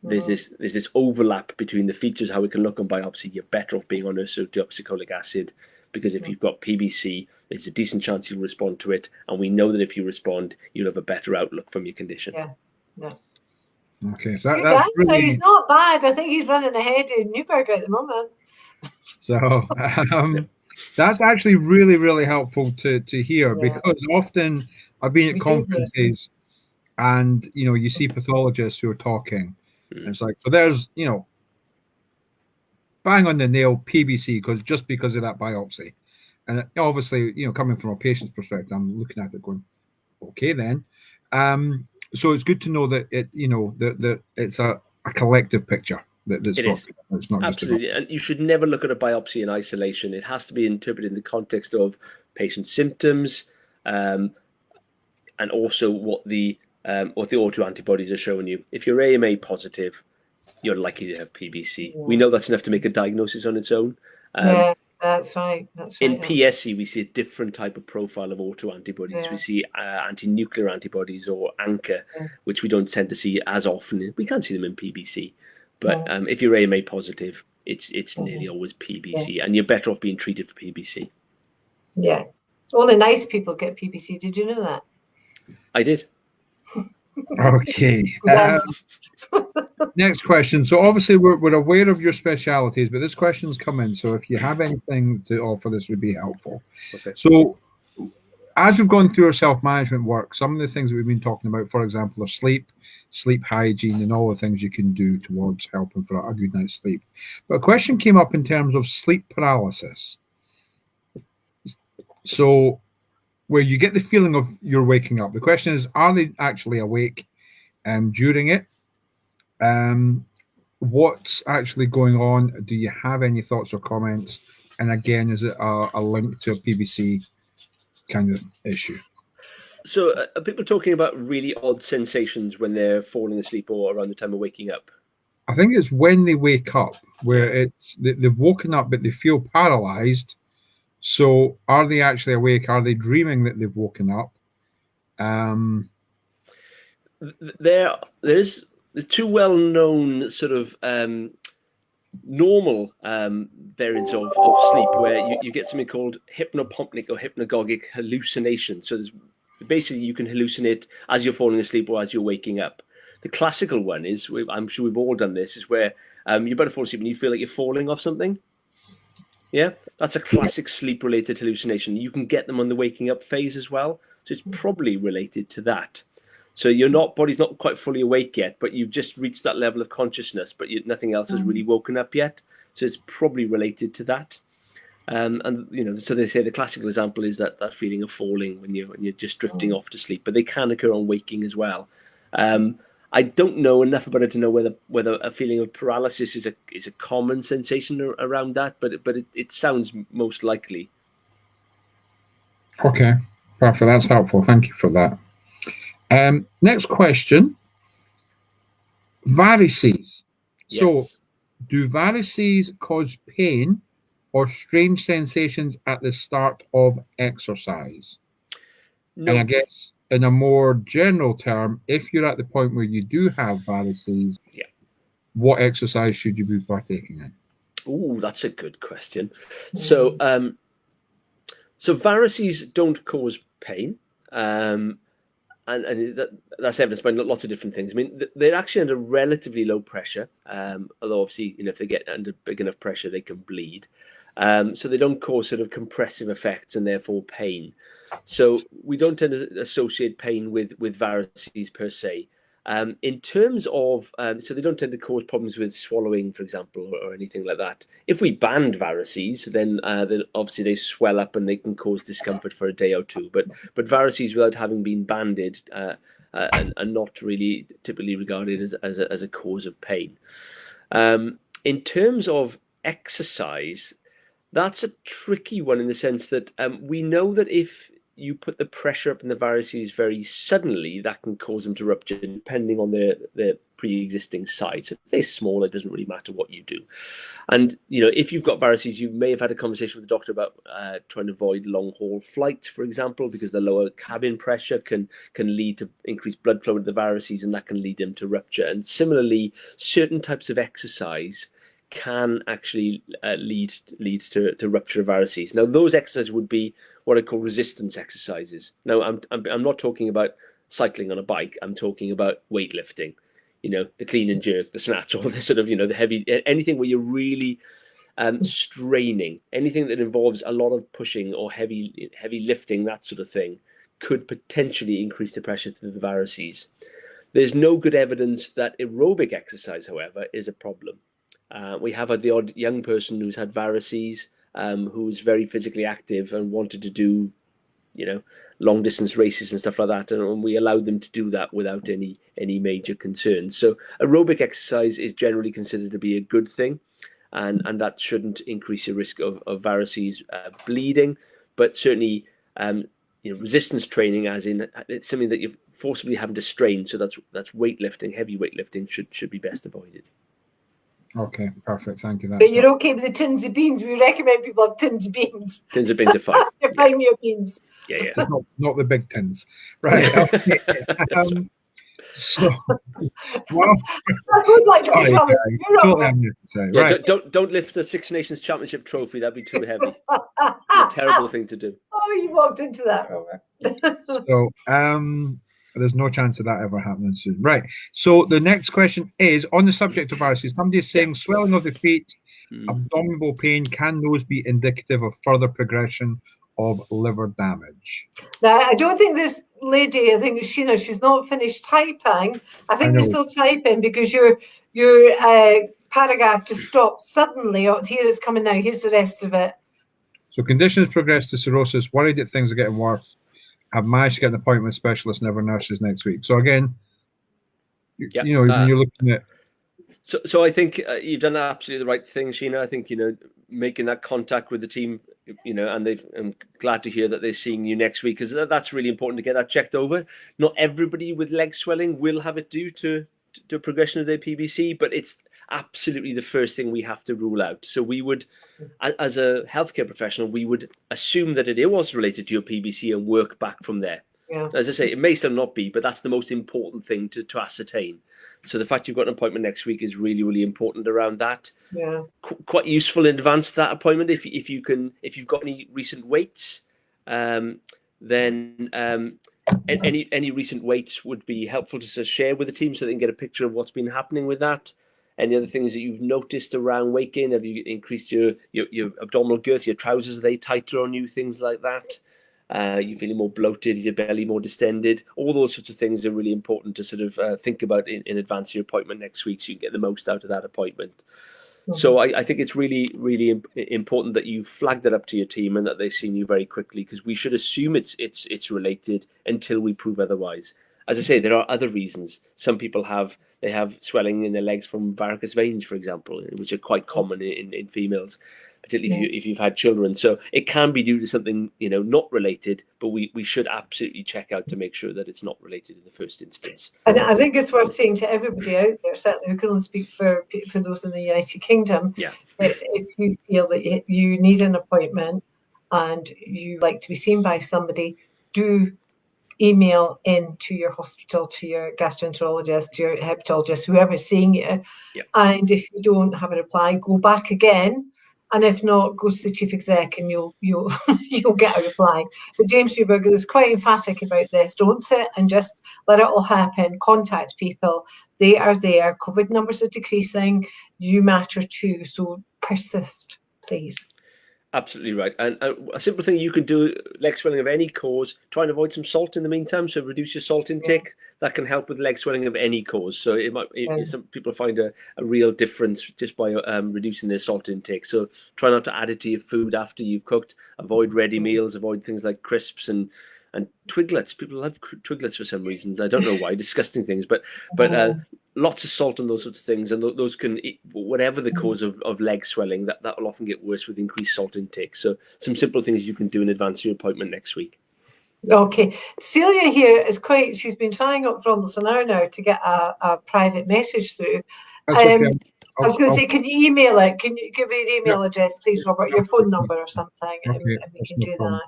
There's this overlap between the features, how it can look on biopsy. You're better off being on ursodeoxycholic acid, because if you've got PBC, there's a decent chance you'll respond to it, and we know that if you respond, you'll have a better outlook from your condition.
Yeah.
Okay, so that's really...
He's not bad. I think he's running ahead of Newberg at the moment.
So that's actually really, really helpful to hear, because often I've been at conferences and, you know, you see pathologists who are talking. And it's like, so there's, you know, bang on the nail PBC because of that biopsy. And obviously, you know, coming from a patient's perspective, I'm looking at it going, okay, then. So it's good to know that that it's a collective picture. It's not
absolutely
just
and you should never look at a biopsy in isolation. It has to be interpreted in the context of patient symptoms, and also what the autoantibodies are showing you. If you're AMA positive, you're likely to have PBC. We know that's enough to make a diagnosis on its own.
That's right.
In PSC, we see a different type of profile of autoantibodies. We see anti-nuclear antibodies, or ANCA, which we don't tend to see as often. We can see them in PBC, but if you're AMA positive, it's nearly always PBC, and you're better off being treated for PBC.
Yeah, only nice people get PBC. Did you know that?
I did.
Okay. Next question. So obviously we're aware of your specialities, but this question's come in. So if you have anything to offer, this would be helpful.
Okay.
So as we've gone through our self-management work, some of the things that we've been talking about, for example, are sleep hygiene, and all the things you can do towards helping for a good night's sleep. But a question came up in terms of sleep paralysis. So where you get the feeling of you're waking up. The question is, are they actually awake during it? What's actually going on? Do you have any thoughts or comments? And again, is it a link to a PBC kind of issue?
So are people talking about really odd sensations when they're falling asleep or around the time of waking up?
I think it's when they wake up, where they've woken up but they feel paralyzed. So are they actually awake? Are they dreaming that they've woken up?
There's the two well-known sort of normal variants of sleep, where you get something called hypnopompic or hypnagogic hallucination. So basically you can hallucinate as you're falling asleep or as you're waking up. The classical one is, I'm sure we've all done this, is where you're about to fall asleep and you feel like you're falling off something. Yeah, that's a classic sleep-related hallucination. You can get them on the waking up phase as well. So it's probably related to that. So body's not quite fully awake yet, but you've just reached that level of consciousness, but nothing else has really woken up yet. So it's probably related to that. And so they say the classical example is that feeling of falling when you're just drifting off to sleep, but they can occur on waking as well. I don't know enough about it to know whether a feeling of paralysis is a common sensation around that, but it sounds most likely.
Okay, perfect. That's helpful. Thank you for that. Next question. Varices.
Yes.
So, do varices cause pain or strange sensations at the start of exercise?
No.
And I guess in a more general term, if you're at the point where you do have varices, what exercise should you be partaking in? Oh,
that's a good question. So, so varices don't cause pain. And that's evidenced by lots of different things. I mean, they're actually under relatively low pressure, although obviously, if they get under big enough pressure, they can bleed. So they don't cause sort of compressive effects and therefore pain. So we don't tend to associate pain with varices per se. In terms of, so they don't tend to cause problems with swallowing, for example, or anything like that. If we banned varices, then obviously they swell up and they can cause discomfort for a day or two. But varices, without having been banded, are not really typically regarded as a cause of pain. In terms of exercise, that's a tricky one in the sense that we know that if you put the pressure up in the varices very suddenly, that can cause them to rupture depending on their pre-existing size. So if they're small, it doesn't really matter what you do. And, if you've got varices, you may have had a conversation with the doctor about trying to avoid long-haul flight, for example, because the lower cabin pressure can lead to increased blood flow into the varices, and that can lead them to rupture. And similarly, certain types of exercise can actually lead to rupture of varices. Now, those exercises would be what I call resistance exercises. Now, I'm not talking about cycling on a bike. I'm talking about weightlifting. The clean and jerk, the snatch, all this sort of, the heavy, anything where you're really straining, anything that involves a lot of pushing or heavy lifting, that sort of thing, could potentially increase the pressure through the varices. There's no good evidence that aerobic exercise, however, is a problem. We have had the odd young person who's had varices, who's very physically active and wanted to do, long distance races and stuff like that, and we allowed them to do that without any major concerns. So aerobic exercise is generally considered to be a good thing, and that shouldn't increase your risk of varices bleeding. But certainly, resistance training, as in it's something that you're forcibly having to strain. So that's weightlifting, heavy weightlifting should be best avoided.
Okay, perfect. Thank you.
But you're okay with the tins of beans. We recommend people have tins of beans.
Tins of beans are fine.
They're fine meal beans.
Yeah.
Not the big tins, right? Okay. So, well,
I would like to
sorry,
tell
guys,
you.
totally unnecessary,
Yeah,
right?
don't lift the Six Nations Championship trophy. That'd be too heavy. It's a terrible thing to do.
Oh, you walked into that, Robert.
So, there's no chance of that ever happening soon. Right. So the next question is on the subject of varices. Somebody is saying swelling of the feet, abdominal pain. Can those be indicative of further progression of liver damage?
Now, I don't think this lady, I think it's Sheena, she's not finished typing. I think you're still typing because your paragraph just stopped suddenly. Oh, here it's coming now. Here's the rest of it.
So conditions progress to cirrhosis, worried that things are getting worse. Have managed to get an appointment with specialist and other nurses next week. So again, when you're looking at.
So I think you've done absolutely the right thing, Sheena. I think, making that contact with the team, and I'm glad to hear that they're seeing you next week, because that's really important to get that checked over. Not everybody with leg swelling will have it due to progression of their PBC, but it's absolutely the first thing we have to rule out. So we would, as a healthcare professional, we would assume that it was related to your PBC and work back from there.
Yeah.
As I say, it may still not be, but that's the most important thing to ascertain. So the fact you've got an appointment next week is really, really important around that.
Yeah.
Quite useful in advance to that appointment if you've got any recent weights, then any recent weights would be helpful to share with the team so they can get a picture of what's been happening with that. Any other things that you've noticed around weight gain? Have you increased your abdominal girth? Your trousers, are they tighter on you? Things like that. You feeling more bloated? Is your belly more distended? All those sorts of things are really important to sort of think about in advance of your appointment next week, so you can get the most out of that appointment. Mm-hmm. So I think it's really, really important that you flag that up to your team and that they've seen you very quickly, because we should assume it's related until we prove otherwise. As I say, there are other reasons. Some people have swelling in their legs from varicose veins, for example, which are quite common in females, particularly if you've had children. So it can be due to something not related, but we should absolutely check out to make sure that it's not related in the first instance.
And I think it's worth saying to everybody out there, certainly we can only speak for those in the United Kingdom, that if you feel that you need an appointment and you like to be seen by somebody, do email in to your hospital, to your gastroenterologist, your hepatologist, whoever's seeing you.
Yeah.
And if you don't have a reply, go back again. And if not, go to the chief exec and you'll get a reply. But James Newberger is quite emphatic about this. Don't sit and just let it all happen. Contact people. They are there. COVID numbers are decreasing. You matter too. So persist, please.
Absolutely right. And a simple thing you can do, leg swelling of any cause, try and avoid some salt in the meantime. So reduce your salt intake. Yeah. That can help with leg swelling of any cause. So some people find a real difference just by reducing their salt intake. So try not to add it to your food after you've cooked. Avoid ready meals. Avoid things like crisps and twiglets. People love twiglets for some reasons. I don't know why. Disgusting things. But lots of salt and those sorts of things, and those can, whatever the cause of leg swelling, that will often get worse with increased salt intake. So some simple things you can do in advance of your appointment next week.
Okay. Celia here is she's been trying up for almost an hour now to get a private message through.
That's okay.
I was going to say, can you email it? Can you give me your email address, please, Robert? Your phone
Absolutely.
number or something, and we
That's
can
no
do
problem.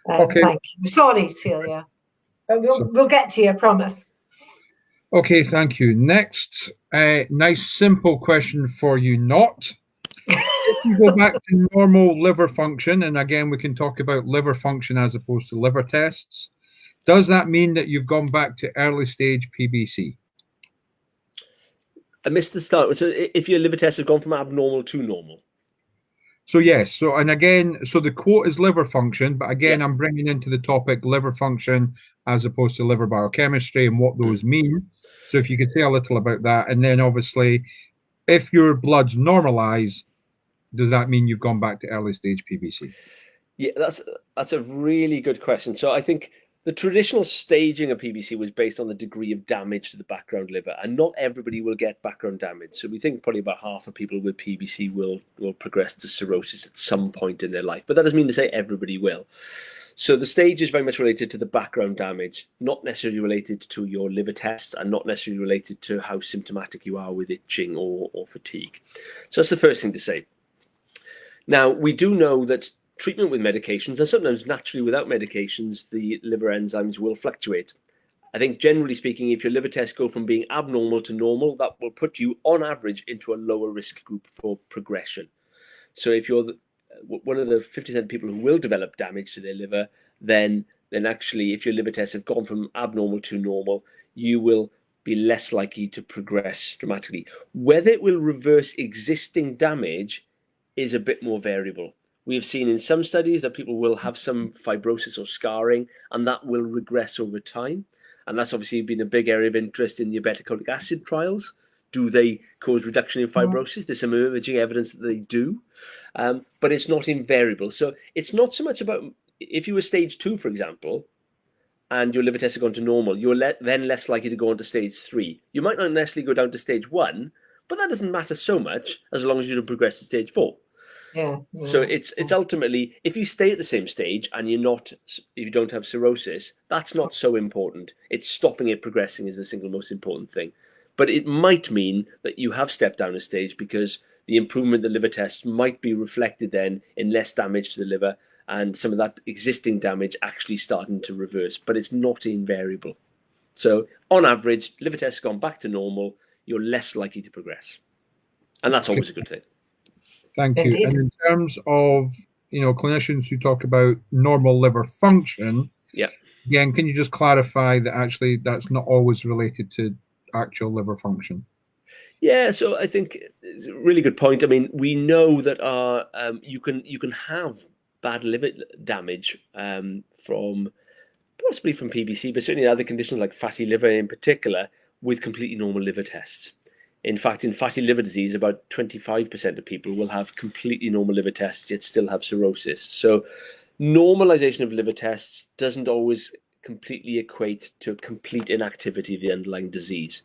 that.
Okay.
Thank you. Sorry, Celia. But we'll get to you, I promise.
Okay, thank you. Next, nice simple question for you, not. If you go back to normal liver function, and again, we can talk about liver function as opposed to liver tests, does that mean that you've gone back to early stage PBC?
I missed the start. So if your liver tests have gone from abnormal to normal.
So yes, so and again, so the quote is liver function, but again, I'm bringing into the topic liver function as opposed to liver biochemistry and what those mean. So if you could say a little about that, and then obviously, if your bloods normalize, does that mean you've gone back to early stage PBC?
Yeah, that's a really good question. So I think the traditional staging of PBC was based on the degree of damage to the background liver, and not everybody will get background damage. So we think probably about half of people with PBC will progress to cirrhosis at some point in their life, but that doesn't mean to say everybody will. So the stage is very much related to the background damage, not necessarily related to your liver tests, and not necessarily related to how symptomatic you are with itching or fatigue. So that's the first thing to say. Now, we do know that treatment with medications, and sometimes naturally without medications, the liver enzymes will fluctuate. I think generally speaking, if your liver tests go from being abnormal to normal, that will put you on average into a lower risk group for progression. So if you're one of the 50% of people who will develop damage to their liver, then actually if your liver tests have gone from abnormal to normal, you will be less likely to progress dramatically. Whether it will reverse existing damage is a bit more variable. We have seen in some studies that people will have some fibrosis or scarring, and that will regress over time. And that's obviously been a big area of interest in the obeticholic acid trials. Do they cause reduction in fibrosis? There's some emerging evidence that they do, but it's not invariable. So it's not so much about, if you were stage 2, for example, and your liver tests have gone to normal, you're then less likely to go on to stage 3. You might not necessarily go down to stage 1, but that doesn't matter so much as long as you don't progress to stage 4. So it's ultimately, if you stay at the same stage and if you don't have cirrhosis, that's not so important. It's stopping it progressing is the single most important thing. But it might mean that you have stepped down a stage because the improvement in the liver tests might be reflected then in less damage to the liver and some of that existing damage actually starting to reverse, but it's not invariable. So on average, liver tests gone back to normal, you're less likely to progress. And that's always a good thing.
Thank you.
Indeed.
And in terms of, clinicians who talk about normal liver function, again, can you just clarify that actually that's not always related to actual liver function?
Yeah, so I think it's a really good point. I mean, we know that you can have bad liver damage possibly from PBC, but certainly other conditions like fatty liver in particular, with completely normal liver tests. In fact, in fatty liver disease, about 25% of people will have completely normal liver tests, yet still have cirrhosis. So normalization of liver tests doesn't always completely equate to complete inactivity of the underlying disease.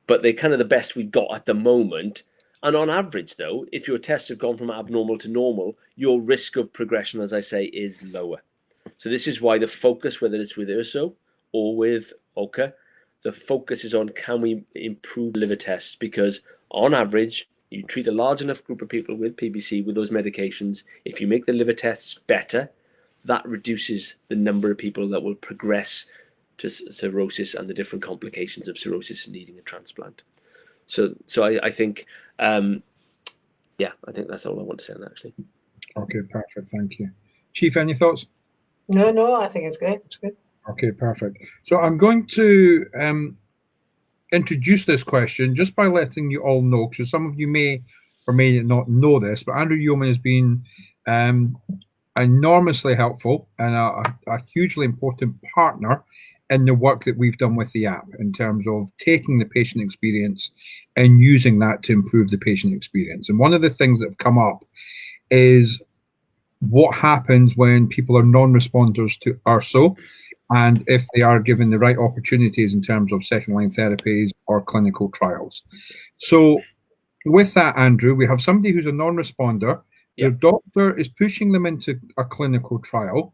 But they're kind of the best we've got at the moment. And on average, though, if your tests have gone from abnormal to normal, your risk of progression, as I say, is lower. So this is why the focus, whether it's with URSO or with OCA, the focus is on can we improve liver tests, because on average, you treat a large enough group of people with PBC with those medications. If you make the liver tests better, that reduces the number of people that will progress to cirrhosis and the different complications of cirrhosis and needing a transplant. So I think, I think that's all I want to say on that, actually.
Okay, perfect. Thank you. Chief, any thoughts?
No, I think it's great. It's good.
Okay, perfect. So I'm going to introduce this question just by letting you all know, because some of you may or may not know this, but Andrew Yeoman has been enormously helpful and a hugely important partner in the work that we've done with the app in terms of taking the patient experience and using that to improve the patient experience. And one of the things that have come up is what happens when people are non-responders to URSO, and if they are given the right opportunities in terms of second-line therapies or clinical trials. So with that, Andrew, we have somebody who's a non-responder. Their doctor is pushing them into a clinical trial,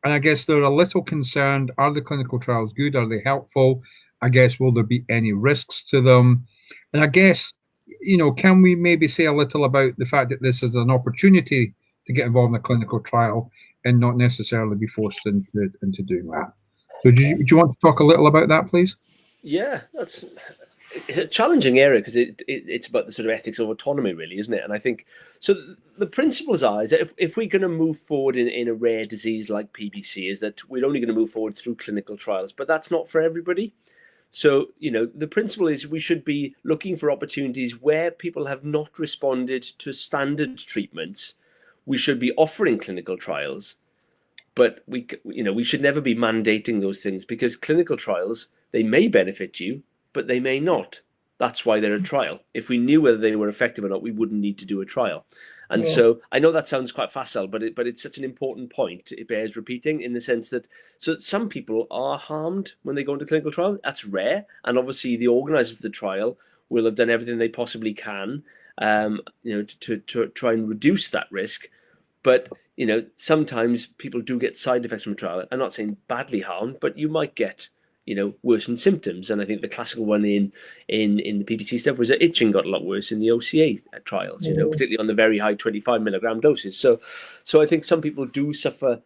And I guess they're a little concerned, are the clinical trials good? Are they helpful? I guess, will there be any risks to them? And I guess, can we maybe say a little about the fact that this is an opportunity to get involved in a clinical trial and not necessarily be forced into doing that? So do you want to talk a little about that, please?
Yeah, it's a challenging area because it's about the sort of ethics of autonomy, really, isn't it? And I think so. The principles are is that if we're going to move forward in a rare disease like PBC, is that we're only going to move forward through clinical trials, but that's not for everybody. So, the principle is we should be looking for opportunities where people have not responded to standard treatments. We should be offering clinical trials, but we should never be mandating those things, because clinical trials, they may benefit you, but they may not. That's why they're a trial. If we knew whether they were effective or not, we wouldn't need to do a trial. And so I know that sounds quite facile, but it's such an important point. It bears repeating, in the sense that some people are harmed when they go into clinical trials. That's rare, and obviously the organisers of the trial will have done everything they possibly can, to try and reduce that risk. But sometimes people do get side effects from a trial. I'm not saying badly harmed, but you might get worsened symptoms. And I think the classical one in the PBC stuff was that itching got a lot worse in the OCA trials, particularly on the very high 25 milligram doses. So I think some people do suffer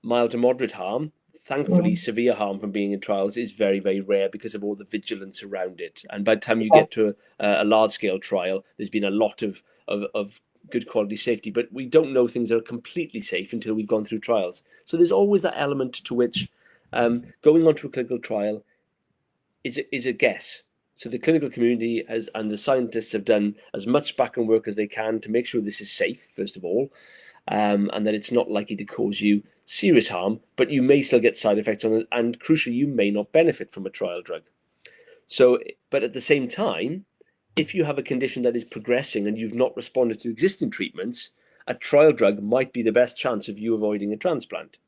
mild to moderate harm. Thankfully, severe harm from being in trials is very, very rare because of all the vigilance around it. And by the time you get to a large scale trial, there's been a lot of good quality safety, but we don't know things are completely safe until we've gone through trials. So there's always that element to which going on to a clinical trial is a guess. So the clinical community and the scientists have done as much background work as they can to make sure this is safe, first of all, and that it's not likely to cause you serious harm, but you may still get side effects on it, and crucially, you may not benefit from a trial drug. So, but at the same time, if you have a condition that is progressing and you've not responded to existing treatments, a trial drug might be the best chance of you avoiding a transplant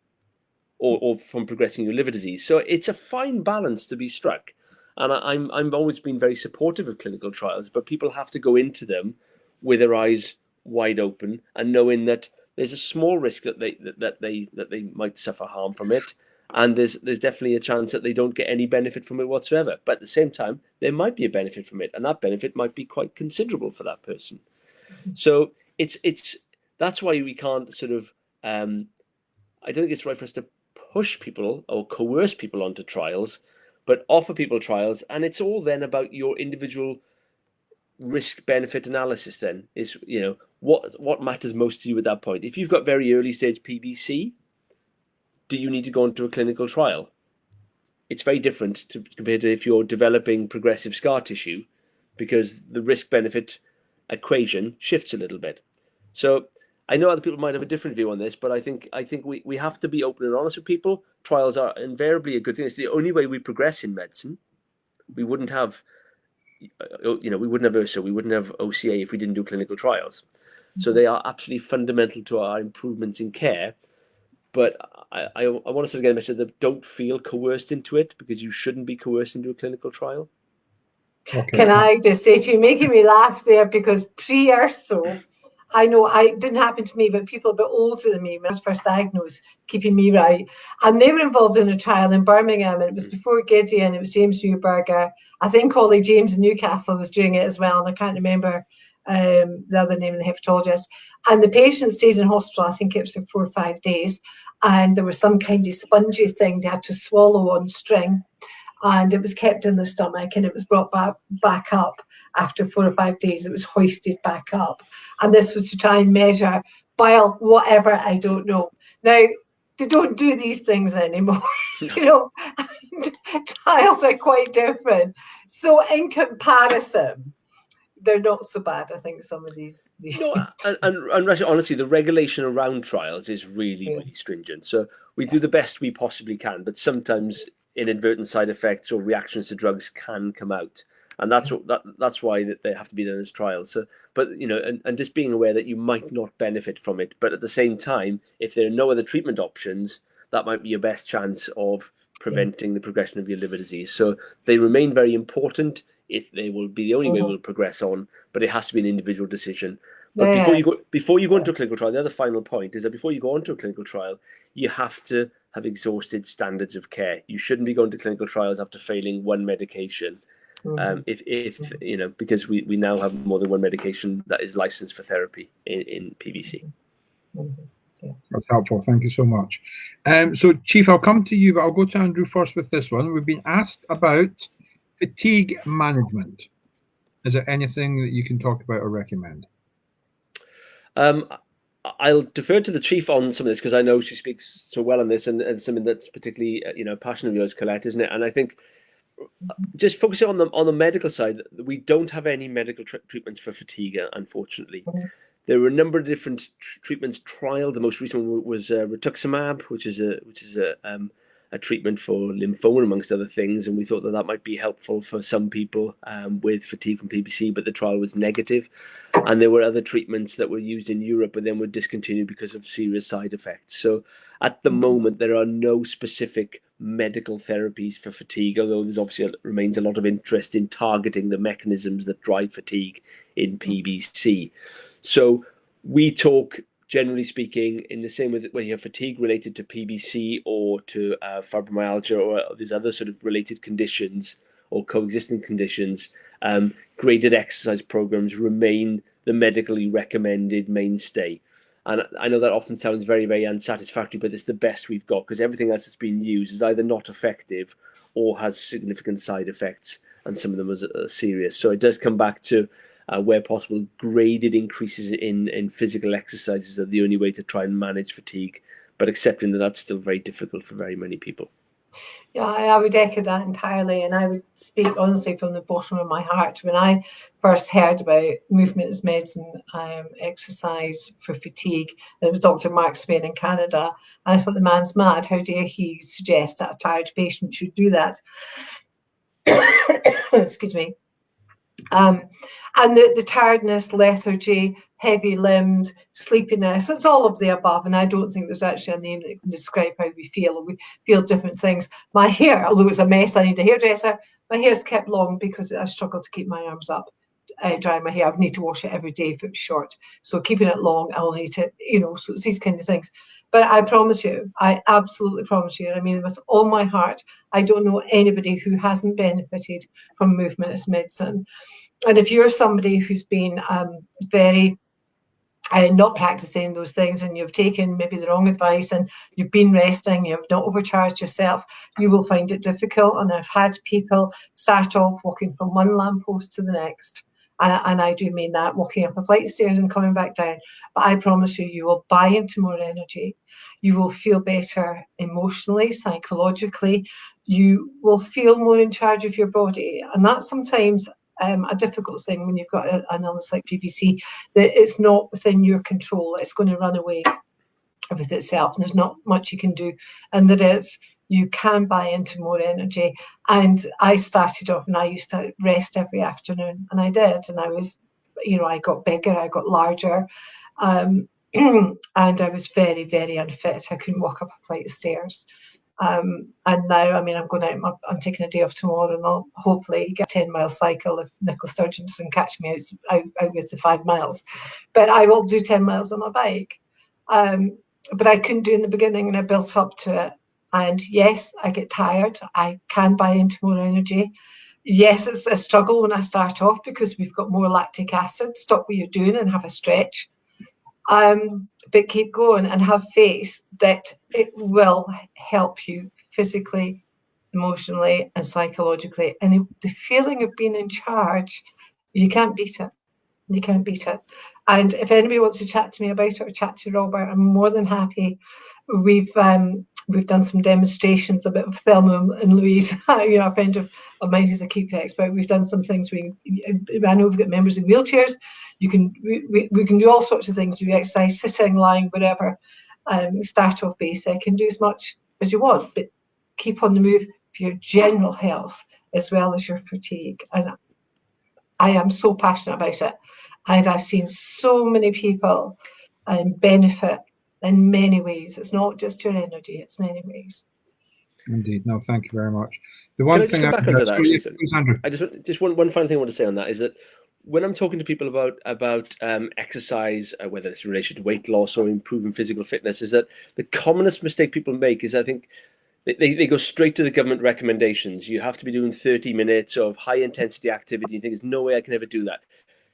or from progressing your liver disease. So it's a fine balance to be struck. And I'm always been very supportive of clinical trials, but people have to go into them with their eyes wide open and knowing that there's a small risk that they might suffer harm from it, and there's definitely a chance that they don't get any benefit from it whatsoever. But at the same time, there might be a benefit from it, and that benefit might be quite considerable for that person. So that's why we can't sort of I don't think it's right for us to push people or coerce people onto trials, but offer people trials. And it's all then about your individual risk benefit analysis. Then is what matters most to you at that point. If you've got very early stage PBC, do you need to go into a clinical trial? It's very different compared to if you're developing progressive scar tissue, because the risk benefit equation shifts a little bit. So I know other people might have a different view on this, but I think we have to be open and honest with people. Trials are invariably a good thing. It's the only way we progress in medicine. We wouldn't have, we wouldn't have URSA, we wouldn't have OCA if we didn't do clinical trials. So they are absolutely fundamental to our improvements in care. But I want to sort of get a message that don't feel coerced into it, because you shouldn't be coerced into a clinical trial.
Okay. Can I just say to you, making me laugh there, because pre-URSO, I know it didn't happen to me, but people a bit older than me, when I was first diagnosed, keeping me right, and they were involved in a trial in Birmingham, and it was before Gideon, it was James Newberger. I think Ollie James in Newcastle was doing it as well, and I can't remember the other name of the hepatologist. And the patient stayed in hospital, I think it was for 4 or 5 days, and there was some kind of spongy thing they had to swallow on string, and it was kept in the stomach, and it was brought back up after 4 or 5 days. It was hoisted back up, and this was to try and measure bile, whatever, I don't know. Now, they don't do these things anymore. Trials are quite different. So in comparison, they're not so bad, I think, some of these.
No, and honestly, the regulation around trials is really, really stringent. So we do the best we possibly can, but sometimes inadvertent side effects or reactions to drugs can come out, and that's why they have to be done as trials. So, but and just being aware that you might not benefit from it, but at the same time, if there are no other treatment options, that might be your best chance of preventing the progression of your liver disease. So they remain very important. They will be the only way we'll progress on, but it has to be an individual decision. But
Yeah.
before you go into a clinical trial, the other final point is that before you go into a clinical trial, you have to have exhausted standards of care. You shouldn't be going to clinical trials after failing one medication. If you know, because we now have more than one medication that is licensed for therapy in PBC.
Yeah.
That's helpful. Thank you so much. So, Chief, I'll come to you, but I'll go to Andrew first with this one. We've been asked about fatigue management. Is there anything that you can talk about or recommend?
I'll defer to the Chief on some of this because I know she speaks so well on this, and something that's particularly passion of yours, Collette, isn't it? And I think just focusing on the medical side, we don't have any medical treatments for fatigue, unfortunately. There were a number of different treatments trialed. The most recent one was rituximab, which is a treatment for lymphoma, amongst other things, and we thought that might be helpful for some people with fatigue from PBC, but the trial was negative. And there were other treatments that were used in Europe, but then were discontinued because of serious side effects. So at the moment, there are no specific medical therapies for fatigue, although there's obviously remains a lot of interest in targeting the mechanisms that drive fatigue in PBC. So we talk, generally speaking, in the same way that when you have fatigue related to PBC or to fibromyalgia or these other sort of related conditions or coexisting conditions, graded exercise programs remain the medically recommended mainstay. And I know that often sounds very, very unsatisfactory, but it's the best we've got because everything else that's been used is either not effective or has significant side effects, and some of them are serious. So it does come back to where possible, graded increases in physical exercises are the only way to try and manage fatigue, but accepting that that's still very difficult for very many people.
Yeah, I would echo that entirely, and I would speak honestly from the bottom of my heart. When I first heard about movement as medicine, exercise for fatigue, and it was Dr. Mark Spain in Canada, and I thought the man's mad. How dare he suggest that a tired patient should do that? Excuse me. And the tiredness, lethargy, heavy-limbed, sleepiness, it's all of the above. And I don't think there's actually a name that can describe how we feel. And we feel different things. My hair, although it's a mess, I need a hairdresser, my hair's kept long because I struggle to keep my arms up, drying my hair. I need to wash it every day if it's short. So keeping it long, I'll need to, so it's these kind of things. But I promise you, I absolutely promise you, I mean, with all my heart, I don't know anybody who hasn't benefited from movement as medicine. And if you're somebody who's been very not practicing those things, and you've taken maybe the wrong advice, and you've been resting, you've not overcharged yourself, you will find it difficult. And I've had people start off walking from one lamppost to the next. And I do mean that, walking up a flight of stairs and coming back down. But I promise you, you will buy into more energy. You will feel better emotionally, psychologically. You will feel more in charge of your body. And that's sometimes a difficult thing when you've got an illness like PBC, that it's not within your control. It's going to run away with itself, and there's not much you can do. And there is. You can buy into more energy. And I started off, and I used to rest every afternoon, and I did. And I was, I got bigger, I got larger, and I was very, very unfit. I couldn't walk up a flight of stairs. And now, I mean, I'm going out, I'm taking a day off tomorrow, and I'll hopefully get a 10-mile cycle if Nicola Sturgeon doesn't catch me out with the 5 miles. But I will do 10 miles on my bike. But I couldn't do in the beginning, and I built up to it. And yes, I get tired. I can buy into more energy. Yes, it's a struggle when I start off because we've got more lactic acid. Stop what you're doing and have a stretch. But keep going and have faith that it will help you physically, emotionally, and psychologically. And the feeling of being in charge, you can't beat it. You can't beat it. And if anybody wants to chat to me about it or chat to Robert, I'm more than happy. We've done some demonstrations, a bit of Thelma and Louise, a friend of mine who's a keep expert. We've done some things. I know we've got members in wheelchairs. We can do all sorts of things. Do exercise, sitting, lying, whatever. Start off basic and do as much as you want, but keep on the move for your general health as well as your fatigue. And I am so passionate about it. And I've seen so many people benefit in many ways. It's not just your energy, it's many ways.
Indeed. No, thank you very much. The one
Can I just
thing
come back onto that, actually?
Andrew.
I just one final thing I want to say on that is that when I'm talking to people about exercise, whether it's in relation to weight loss or improving physical fitness, is that the commonest mistake people make is, I think, they go straight to the government recommendations. You have to be doing 30 minutes of high intensity activity. You think there's no way I can ever do that.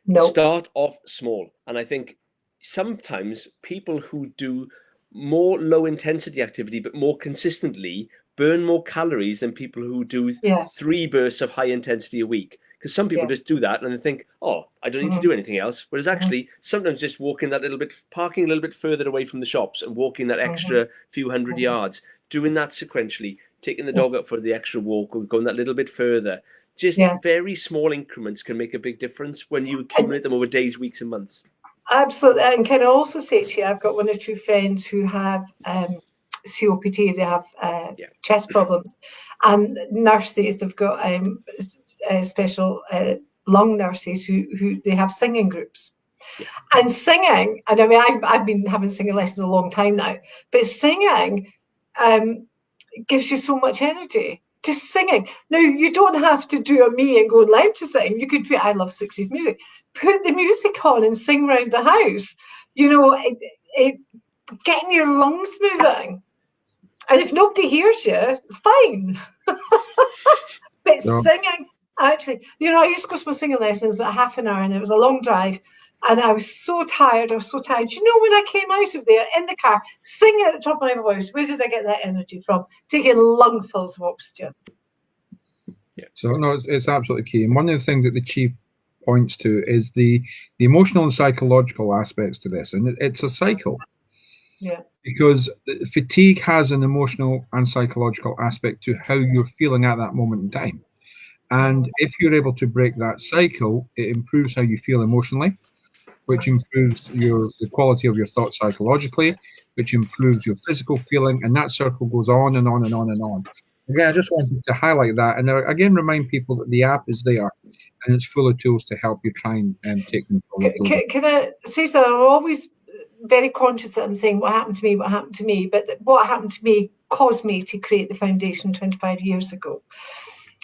No.
Start off small. And I think sometimes people who do more low intensity activity but more consistently burn more calories than people who do 3 bursts of high intensity a week. Because some people just do that and they think, oh, I don't need to do anything else. Whereas actually, sometimes just walking that little bit, parking a little bit further away from the shops and walking that extra few hundred yards, doing that sequentially, taking the dog out for the extra walk or going that little bit further. Just very small increments can make a big difference when you accumulate them over days, weeks, and months.
Absolutely. And can I also say to you, I've got 1 or 2 friends who have COPD, they have chest problems, and nurses, they've got special lung nurses who they have singing groups. And singing, and I mean, I've been having singing lessons a long time now, but singing gives you so much energy. Just singing. Now, you don't have to do a me and go and learn to sing. You could put, I love 60s music, put the music on and sing around the house. You know, getting your lungs moving. And if nobody hears you, it's fine. But singing, actually, you know, I used to go to my singing lessons at half an hour and it was a long drive. And I was so tired. You know, when I came out of there in the car, singing at the top of my voice, where did I get that energy from? Taking lungfuls of oxygen.
So, no, it's absolutely key. And one of the things that the chief points to is the emotional and psychological aspects to this. And it's a cycle.
Yeah.
Because fatigue has an emotional and psychological aspect to how you're feeling at that moment in time. And if you're able to break that cycle, it improves how you feel emotionally, which improves the quality of your thoughts psychologically, which improves your physical feeling, and that circle goes on and on and on and on. Again, I just wanted to highlight that, and again, remind people that the app is there, and it's full of tools to help you try and take control of those.
Can I say something? I'm always very conscious that I'm saying what happened to me, but what happened to me caused me to create the foundation 25 years ago.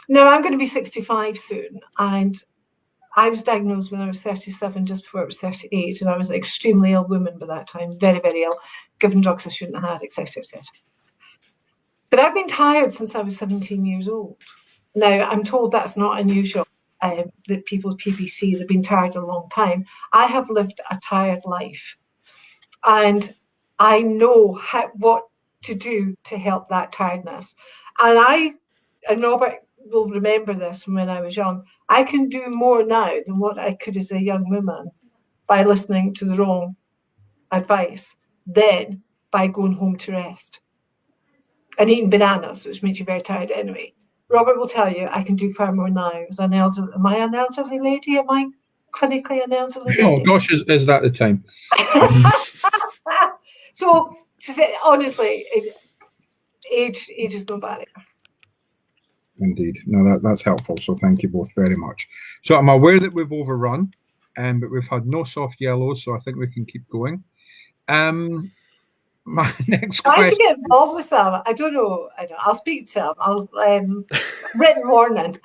Now, I'm going to be 65 soon, and I was diagnosed when I was 37, just before I was 38, and I was an extremely ill woman by that time, very, very ill, given drugs I shouldn't have had, etc., etc. But I've been tired since I was 17 years old. Now, I'm told that's not unusual, that people with PBC, they've been tired a long time. I have lived a tired life, and I know what to do to help that tiredness. And Robert will remember this from when I was young. I can do more now than what I could as a young woman by listening to the wrong advice than by going home to rest and eating bananas, which makes you very tired anyway. Robert will tell you I can do far more now as an elderly. Am I an elderly lady? Am I clinically an elderly lady?
Oh gosh, is that the time?
So to say, honestly, age is no barrier.
Indeed. No, that's helpful. So thank you both very much. So I'm aware that we've overrun, but we've had no soft yellows, so I think we can keep going. My next question.
Trying to get involved with them. I don't know. I'll speak to them. I'll written warning.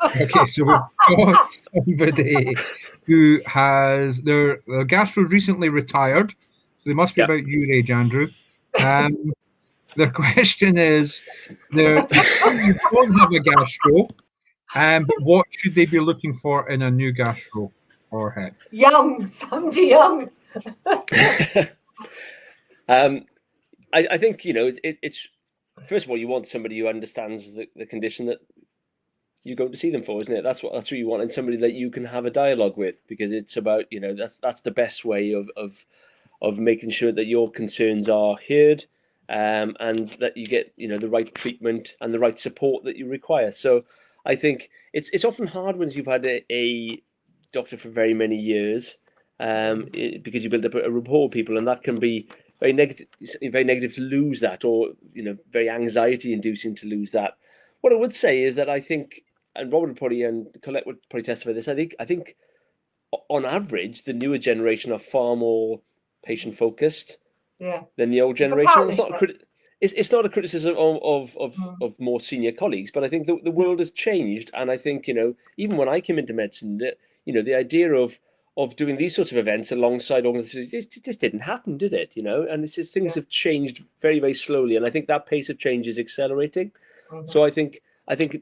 Okay, so we've got somebody who has their gastro recently retired. So they must be about your age, Andrew. Their question is, they don't have a gastro, but what should they be looking for in a new gastro or head?
Somebody young.
I think, you know, it's first of all, you want somebody who understands the condition that you're going to see them for, isn't it? That's what you want, and somebody that you can have a dialogue with, because it's about, you know, that's the best way of making sure that your concerns are heard. And that you get, you know, the right treatment and the right support that you require. So I think it's often hard when you've had a doctor for very many years, because you build up a rapport with people, and that can be very negative to lose that, or, you know, very anxiety inducing to lose that. What I would say is that I think, and Robert would probably, and Collette would probably testify this, I think on average the newer generation are far more patient focused than the old generation. it's not a criticism of more senior colleagues, but I think the world has changed, and I think, even when I came into medicine, that the idea of doing these sorts of events alongside organizations, it just didn't happen, did it? And it's just things have changed very, very slowly, and I think that pace of change is accelerating. So I think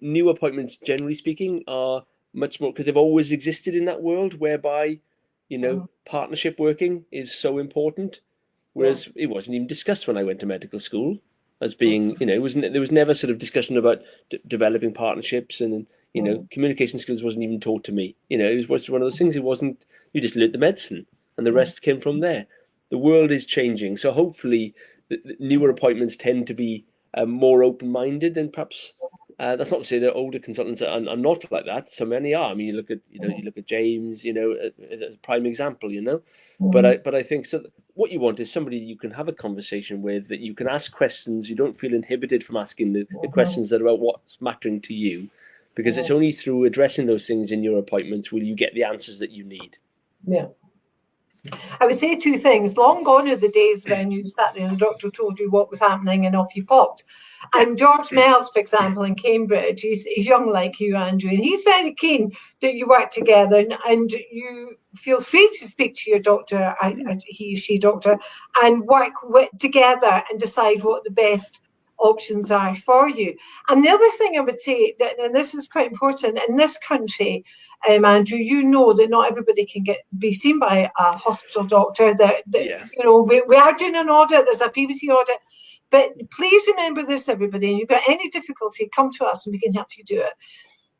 new appointments, generally speaking, are much more, because they've always existed in that world whereby partnership working is so important. Whereas it wasn't even discussed when I went to medical school as being, there was never sort of discussion about developing partnerships, and communication skills wasn't even taught to me. It was one of those things. It wasn't. You just learned the medicine, and the rest came from there. The world is changing, so hopefully, the newer appointments tend to be more open-minded than perhaps. That's not to say that older consultants are not like that. So many are. I mean, you look at James, as a prime example, But I think so. What you want is somebody you can have a conversation with, that you can ask questions. You don't feel inhibited from asking the questions that are about what's mattering to you, because it's only through addressing those things in your appointments will you get the answers that you need.
Yeah. I would say two things. Long gone are the days when you sat there and the doctor told you what was happening and off you popped. And George Mells, for example, in Cambridge, he's young like you, Andrew, and he's very keen that you work together and you feel free to speak to your doctor, he or she doctor, and work together and decide what the best options are for you. And the other thing I would say, and this is quite important, in this country, Andrew, that not everybody can be seen by a hospital doctor. We are doing an audit, there's a PBC audit, but please remember this, everybody, and you've got any difficulty, come to us and we can help you do it.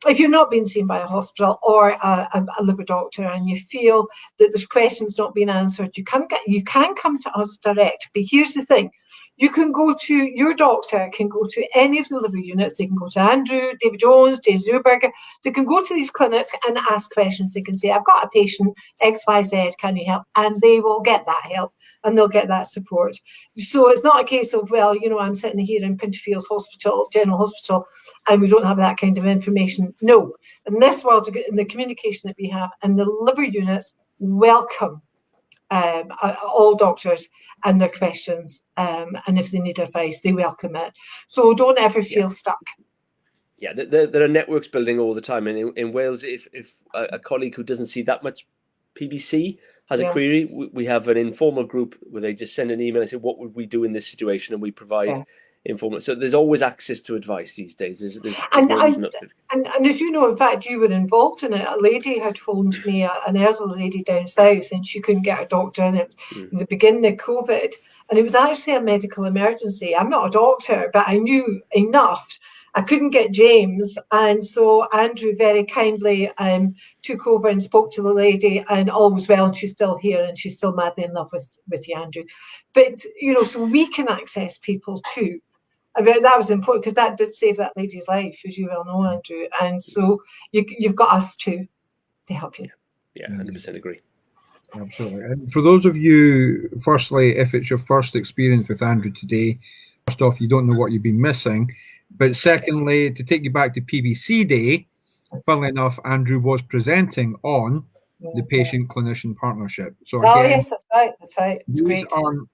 If you're not being seen by a hospital or a liver doctor and you feel that there's questions not being answered, you can come to us direct. But here's the thing. Your doctor can go to any of the liver units. They can go to Andrew, David Jones, James Zurberger. They can go to these clinics and ask questions. They can say, I've got a patient, XYZ, can you help? And they will get that help and they'll get that support. So it's not a case of, I'm sitting here in Pinterfields Hospital, General Hospital, and we don't have that kind of information. No, in this world, in the communication that we have, and the liver units welcome all doctors and their questions, and if they need advice, they welcome it. So don't ever feel stuck.
Yeah, there are networks building all the time, and in Wales, if a colleague who doesn't see that much PBC has a query, we have an informal group where they just send an email and say, what would we do in this situation, and we provide informal. So there's always access to advice these days. And
as you know, in fact, you were involved in it. A lady had phoned me, an elderly lady down south, and she couldn't get a doctor, and it was the beginning of COVID, and it was actually a medical emergency. I'm not a doctor, but I knew enough. I couldn't get James, and so Andrew very kindly took over and spoke to the lady, and all was well, and she's still here, and she's still madly in love with you, Andrew. But, so we can access people too. I mean, that was important because that did save that lady's life, as you well know, Andrew. And so you've got us too to help you.
Yeah, 100% agree.
Absolutely. And for those of you, firstly, if it's your first experience with Andrew today, first off, you don't know what you've been missing. But secondly, to take you back to PBC Day, funnily enough, Andrew was presenting on the patient-clinician partnership. So again,
yes, that's right.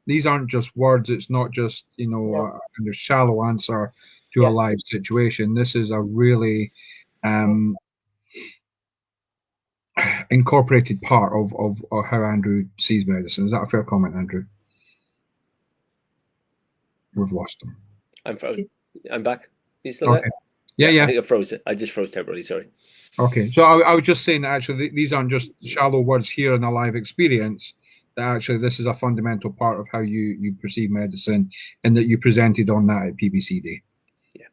These aren't just words. It's not just a kind of shallow answer to a live situation. This is a really incorporated part of how Andrew sees medicine. Is that a fair comment, Andrew? We've lost him.
I'm back. You still there?
Yeah.
I think I froze it. I just froze temporarily. Sorry.
Okay, so I was just saying that actually these aren't just shallow words here in a live experience. That actually this is a fundamental part of how you perceive medicine, and that you presented on that at PBC Day. Yeah.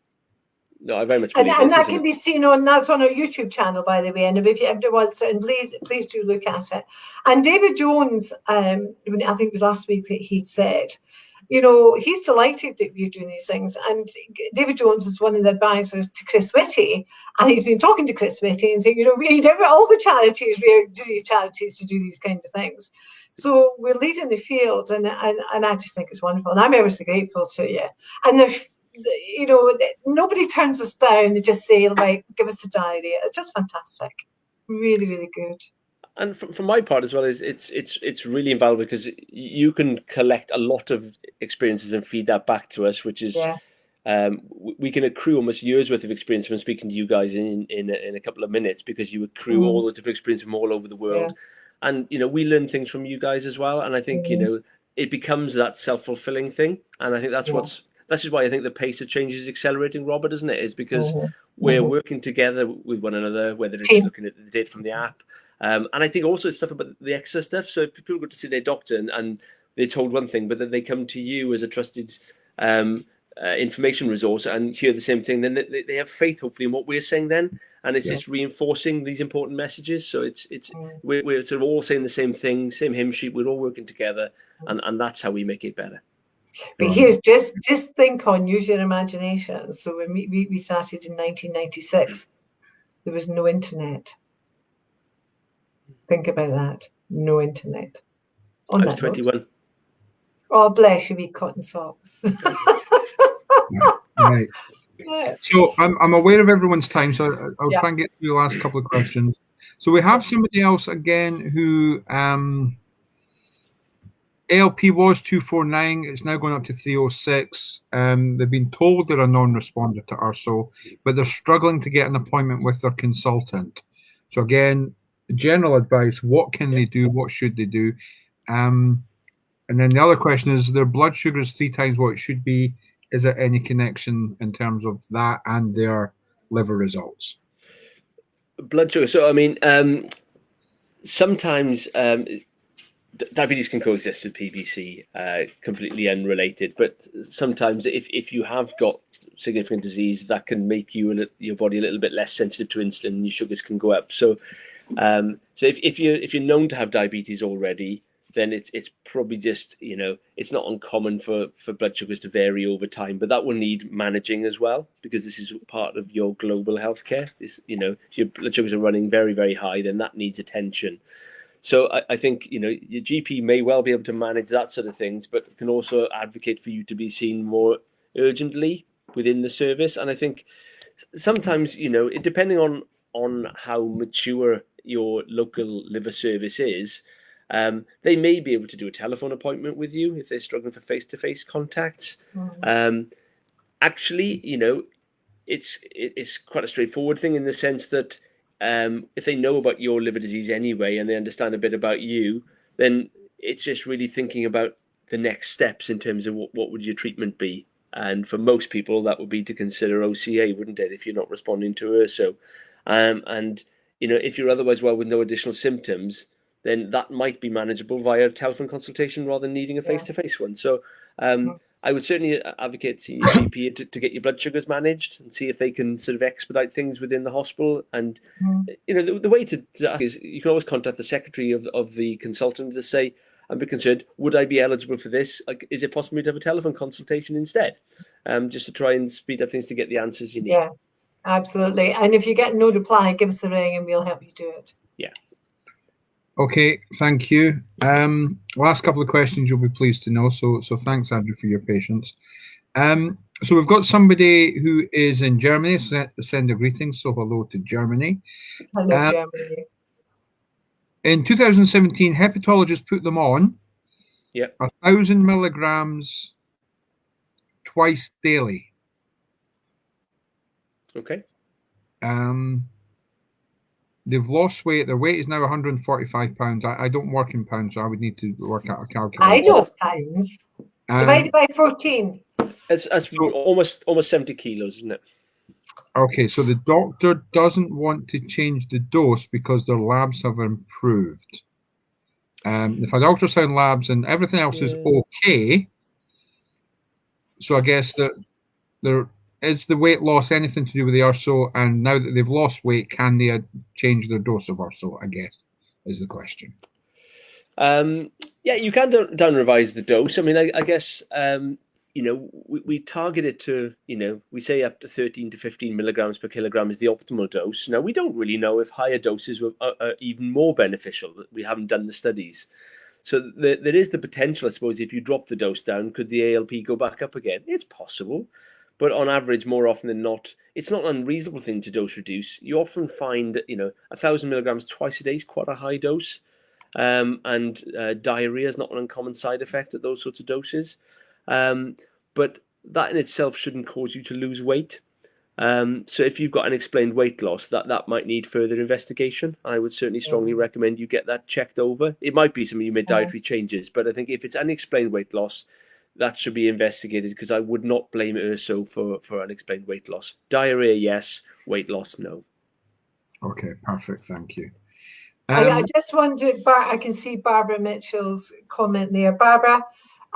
No, I very much believe
and that can be seen that's on our YouTube channel, by the way. And if you ever want to, and please do look at it. And David Jones, I think it was last week that he said, he's delighted that you're doing these things. And David Jones is one of the advisors to Chris Whitty, and he's been talking to Chris Whitty and saying, we need all the charities, rare disease charities, to do these kinds of things. So we're leading the field, and I just think it's wonderful, and I'm ever so grateful to you. And nobody turns us down. They just say, like, give us a diary. It's just fantastic. Really, really good.
And from my part as well, is it's really invaluable because you can collect a lot of experiences and feed that back to us, which is we can accrue almost years worth of experience from speaking to you guys in a couple of minutes, because you accrue all those different experiences from all over the world, and we learn things from you guys as well. And I think it becomes that self-fulfilling thing, and I think this is why I think the pace of change is accelerating, Robert, isn't it? Is because we're working together with one another, whether it's looking at the data from the app. And I think also it's stuff about the extra stuff. So people go to see their doctor and they're told one thing, but then they come to you as a trusted information resource and hear the same thing. Then they have faith, hopefully, in what we're saying then. And it's just reinforcing these important messages. So we're sort of all saying the same thing, same hymn sheet. We're all working together, and that's how we make it better.
But here's just think on, use your imagination. So when we started in 1996, there was no internet. Think about that. No internet.
I was 21.
Oh, bless you, wee cotton socks.
Right. So I'm aware of everyone's time, so I'll try and get through the last couple of questions. So we have somebody else again who ALP was 249. It's now going up to 306. They've been told they're a non-responder to URSO, but they're struggling to get an appointment with their consultant. So again, general advice: what can they do? What should they do? And then the other question is: their blood sugar is 3 times what it should be. Is there any connection in terms of that and their liver results?
Blood sugar. So I mean, sometimes diabetes can coexist with PBC, completely unrelated. But sometimes, if you have got significant disease, that can make your body a little bit less sensitive to insulin, and your sugars can go up. So, if you're known to have diabetes already, then it's probably just it's not uncommon for blood sugars to vary over time, but that will need managing as well, because this is part of your global healthcare. This if your blood sugars are running very, very high, then that needs attention. So I think your GP may well be able to manage that sort of things, but can also advocate for you to be seen more urgently within the service. And I think sometimes depending on how mature your local liver service is, they may be able to do a telephone appointment with you if they're struggling for face-to-face contacts. Actually, it's quite a straightforward thing in the sense that if they know about your liver disease anyway and they understand a bit about you, then it's just really thinking about the next steps in terms of what would your treatment be. And for most people, that would be to consider OCA, wouldn't it, if you're not responding to URSO. And if you're otherwise well with no additional symptoms, then that might be manageable via telephone consultation rather than needing a face-to-face one. So I would certainly advocate seeing your GP to get your blood sugars managed and see if they can sort of expedite things within the hospital. And the way to ask is you can always contact the secretary of the consultant to say, I'm a bit concerned, would I be eligible for this? Like, is it possible to have a telephone consultation instead? Just to try and speed up things to get the answers you need.
Yeah, absolutely. And if you get no reply, give us a ring and we'll help you do it.
Yeah.
Okay, thank you. Last couple of questions you'll be pleased to know. So thanks, Andrew, for your patience. So we've got somebody who is in Germany. Send a greeting. So hello to Germany.
Hello, Germany.
In 2017, hepatologists put them on 1,000 milligrams twice daily.
Okay.
They've lost weight. Their weight is now 145 pounds. I don't work in pounds, so I would need to work out a calculator.
I know pounds. Divided by 14.
It's almost 70 kilos, isn't it?
Okay, so the doctor doesn't want to change the dose because their labs have improved. They've had ultrasound labs and everything else is okay. So I guess that is the weight loss anything to do with the URSO? And now that they've lost weight, can they change their dose of URSO? I guess is the question.
Yeah, you can down revise the dose. I mean, I guess we target it to we say up to 13 to 15 milligrams per kilogram is the optimal dose. Now we don't really know if higher doses are even more beneficial. We haven't done the studies. So there is the potential, I suppose, if you drop the dose down, could the ALP go back up again? It's possible. but on average, more often than not, it's not an unreasonable thing to dose reduce. You often find that, 1,000 milligrams twice a day is quite a high dose. And diarrhea is not an uncommon side effect at those sorts of doses. But that in itself shouldn't cause you to lose weight. So if you've got unexplained weight loss, that might need further investigation. I would certainly strongly recommend you get that checked over. It might be something you made dietary changes, but I think if it's unexplained weight loss, that should be investigated, because I would not blame ERSO for unexplained weight loss. Diarrhea, yes. Weight loss, no.
Okay, perfect. Thank you.
I just wondered, I can see Barbara Mitchell's comment there. Barbara,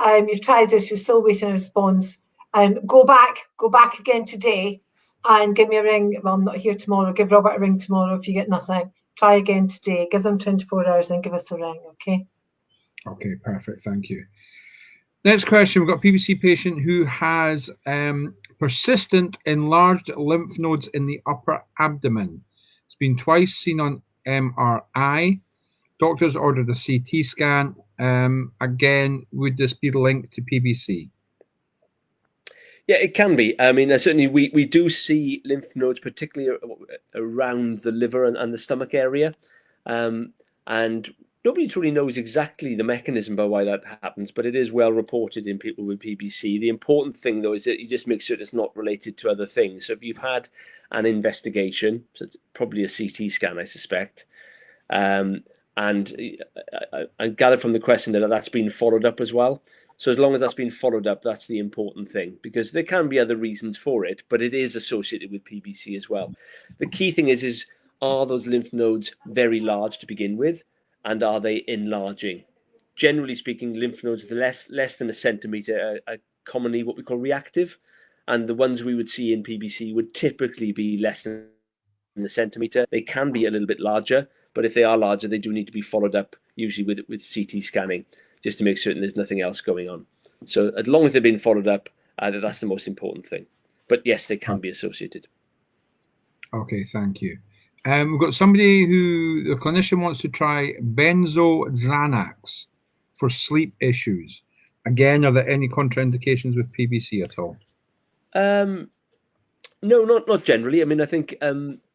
you've tried this, you're still waiting a response. Go back again today and give me a ring. Well, I'm not here tomorrow. Give Robert a ring tomorrow if you get nothing. Try again today. Give them 24 hours and give us a ring, okay?
Okay, perfect. Thank you. Next question. We've got a PBC patient who has persistent enlarged lymph nodes in the upper abdomen. It's been twice seen on MRI. Doctors ordered a CT scan. Again, would this be linked to PBC?
Yeah, it can be. I mean, certainly we do see lymph nodes, particularly around the liver and the stomach area. And nobody truly knows exactly the mechanism by why that happens, but it is well reported in people with PBC. The important thing, though, is that you just make sure it's not related to other things. So if you've had an investigation, so it's probably a CT scan, I suspect, and I gather from the question that that's been followed up as well. So as long as that's been followed up, that's the important thing, because there can be other reasons for it, but it is associated with PBC as well. The key thing is are those lymph nodes very large to begin with, and are they enlarging? Generally speaking, lymph nodes less than a centimetre are commonly what we call reactive, and the ones we would see in PBC would typically be less than a centimetre. They can be a little bit larger, but if they are larger, they do need to be followed up, usually with CT scanning, just to make certain there's nothing else going on. So as long as they've been followed up, that's the most important thing. But yes, they can be associated.
Okay, thank you. We've got somebody who the clinician wants to try benzo-Xanax for sleep issues. Again, are there any contraindications with PBC at all?
No, not generally. I mean, I think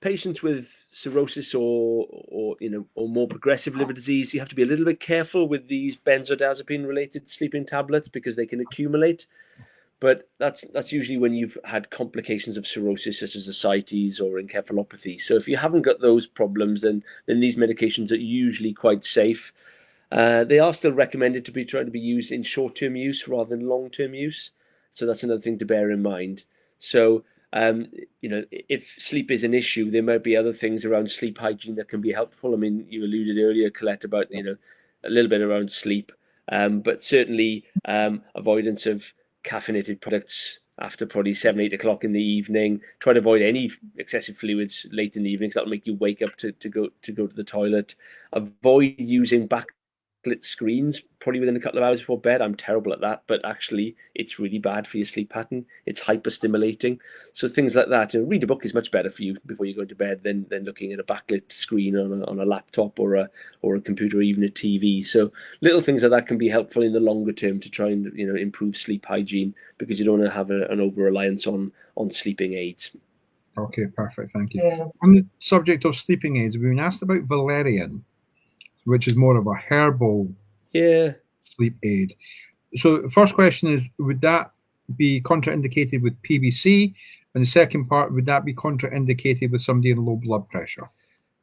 patients with cirrhosis or more progressive liver disease, you have to be a little bit careful with these benzodiazepine-related sleeping tablets because they can accumulate. But that's usually when you've had complications of cirrhosis, such as ascites or encephalopathy. So if you haven't got those problems, then these medications are usually quite safe. They are still recommended to be trying to be used in short-term use rather than long-term use. So that's another thing to bear in mind. So if sleep is an issue, there might be other things around sleep hygiene that can be helpful. I mean, you alluded earlier, Collette, about a little bit around sleep, but certainly avoidance of caffeinated products after probably 7, 8 o'clock in the evening. Try to avoid any excessive fluids late in the evening, because that'll make you wake up to go to the toilet. Avoid using backlit screens probably within a couple of hours before bed. I'm terrible at that, but actually it's really bad for your sleep pattern. It's hyperstimulating. So things like that. Read a book is much better for you before you go to bed than looking at a backlit screen on a laptop or a computer or even a TV. So little things like that can be helpful in the longer term to try and improve sleep hygiene, because you don't want to have an over-reliance on sleeping aids.
Okay, perfect. Thank you.
Yeah.
On the subject of sleeping aids, we've been asked about valerian, which is more of a herbal sleep aid. So the first question is, would that be contraindicated with PBC? And the second part, would that be contraindicated with somebody in low blood pressure?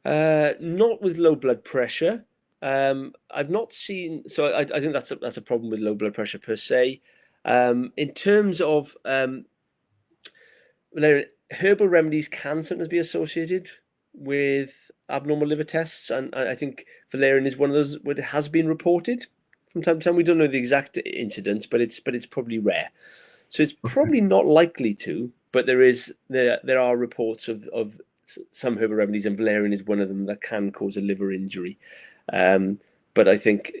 Not with low blood pressure. I've not seen, so I think that's a problem with low blood pressure per se. In terms of herbal remedies can sometimes be associated with abnormal liver tests, and I think valerian is one of those where it has been reported from time to time. We don't know the exact incidence, but it's probably rare. So it's probably not likely to, but there are reports of some herbal remedies, and valerian is one of them, that can cause a liver injury. But I think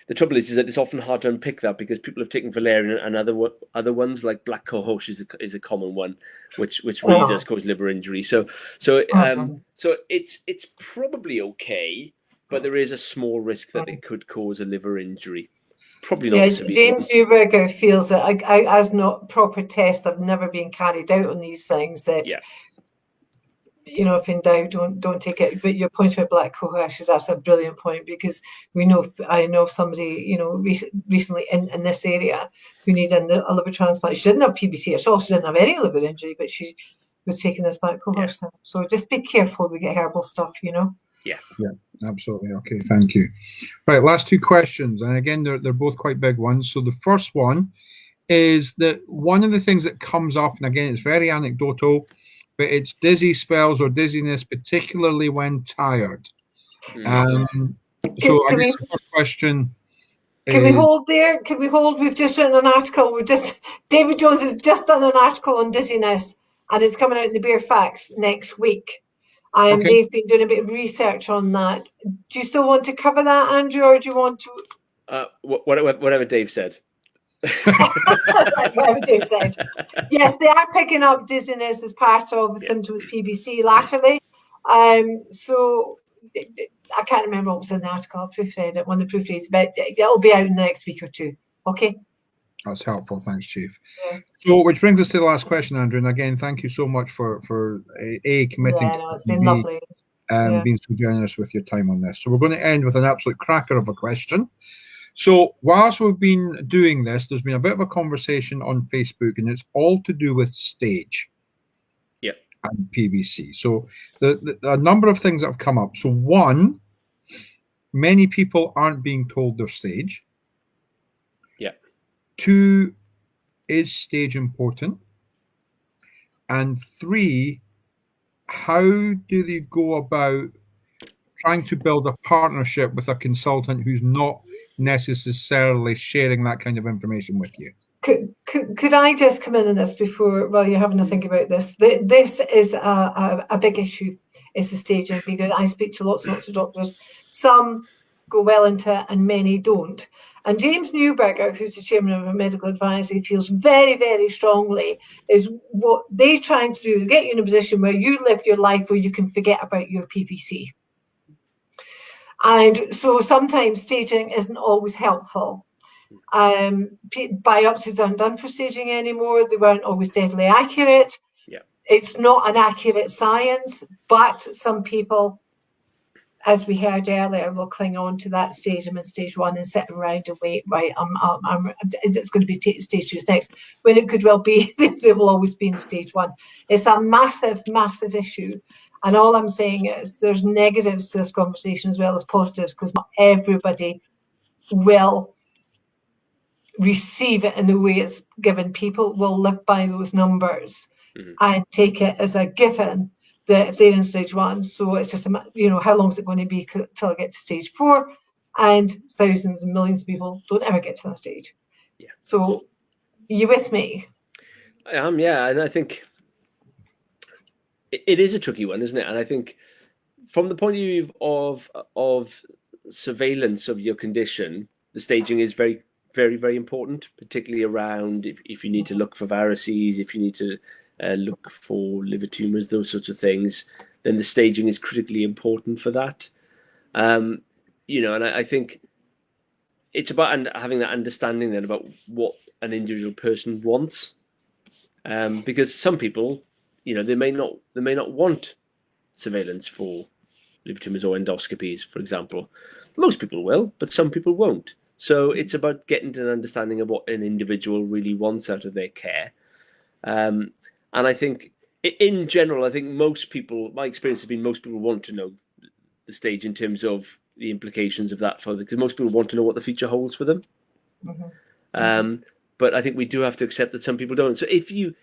the trouble is that it's often hard to unpick that, because people have taken valerian and other ones like black cohosh is a common one, which really does cause liver injury. So it's probably okay, but there is a small risk that it could cause a liver injury. probably not
Yeah,
severe.
James Newberger feels that as not proper tests have never been carried out on these things, that
Yeah.
you know, if in doubt, don't take it. But your point about black cohosh is actually a brilliant point, because I know somebody, you know, recently in this area who needed a liver transplant. She didn't have PBC at all. She didn't have any liver injury, but she was taking this black cohosh thing. So just be careful. We get herbal stuff, you know.
Yeah.
Yeah, absolutely. Okay, thank you. Right, last two questions, and again, they're both quite big ones. So the first one is that one of the things that comes up, and again, it's very anecdotal, but it's dizzy spells or dizziness, particularly when tired. So I guess the first question
Can we hold there? Can we hold? We've just written an article. David Jones has just done an article on dizziness, and it's coming out in the Beer Facts next week.
Okay.
They've been doing a bit of research on that. Do you still want to cover that, Andrew, or do you want to?
Whatever Dave said.
Whatever Dave said. Yes, they are picking up dizziness as part of the symptoms PBC latterly. So I can't remember what was in the article. I proofread it, one of the proofreads, but it'll be out in the next week or two. Okay.
That's helpful. Thanks, Chief.
Yeah.
So, which brings us to the last question, Andrew. And again, thank you so much for committing.
Yeah, no, it's been lovely.
Being so generous with your time on this. So we're going to end with an absolute cracker of a question. So whilst we've been doing this, there's been a bit of a conversation on Facebook, and it's all to do with stage.
Yeah.
And PBC. So a number of things that have come up. So one, many people aren't being told their stage.
Yeah.
Two, is stage important? And three, how do they go about trying to build a partnership with a consultant who's not necessarily sharing that kind of information with you?
Could I just come in on this before, while you're having to think about this? This is a big issue, is the staging, because I speak to lots and lots of doctors. Some go well into it and many don't. And James Newberger, who's the chairman of a medical advisory, feels very, very strongly is what they're trying to do is get you in a position where you live your life where you can forget about your PBC. And so sometimes staging isn't always helpful. Biopsies aren't done for staging anymore. They weren't always deadly accurate.
Yeah.
It's not an accurate science, but some people, as we heard earlier, will cling on to that stage. I'm in stage one and sit around and wait. Right, it's going to be stage two next. When it could well be, they will always be in stage one. It's a massive, massive issue. And all I'm saying is there's negatives to this conversation as well as positives, because not everybody will receive it in the way it's given. People will live by those numbers and take it as a given that if they're in stage one, so it's just, how long is it going to be till I get to stage 4? And thousands and millions of people don't ever get to that stage.
Yeah.
So, you with me?
I am, yeah, and I think it is a tricky one, isn't it? And I think from the point of view of surveillance of your condition, the staging is very, very, very important, particularly around if you need to look for varices, if you need to look for liver tumors, those sorts of things, then the staging is critically important for that. And I think it's about having that understanding then about what an individual person wants, because some people, they may not want surveillance for liver tumors or endoscopies, for example. Most people will, but some people won't. So it's about getting to an understanding of what an individual really wants out of their care. And I think in general, I think most people, my experience has been most people want to know the stage in terms of the implications of that because most people want to know what the future holds for them. But I think we do have to accept that some people don't. So if you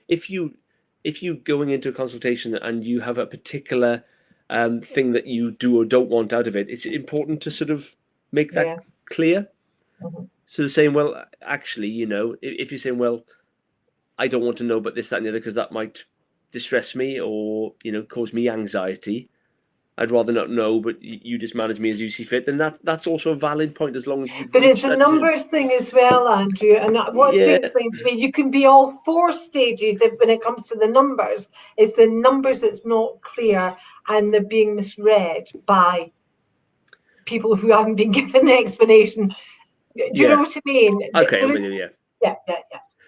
going into a consultation and you have a particular thing that you do or don't want out of it, it's important to sort of make that clear. So they're saying, well, actually, if you're saying, well, I don't want to know about this, that, and the other because that might distress me or, cause me anxiety. I'd rather not know, but you just manage me as you see fit. Then that's also a valid point as long as you.
But it's a numbers thing as well, Andrew. And what's been explained to me, you can be all 4 stages when it comes to the numbers. It's the numbers that's not clear and they're being misread by people who haven't been given the explanation Do you know what I mean?
Okay, I'm with you, yeah.
Yeah.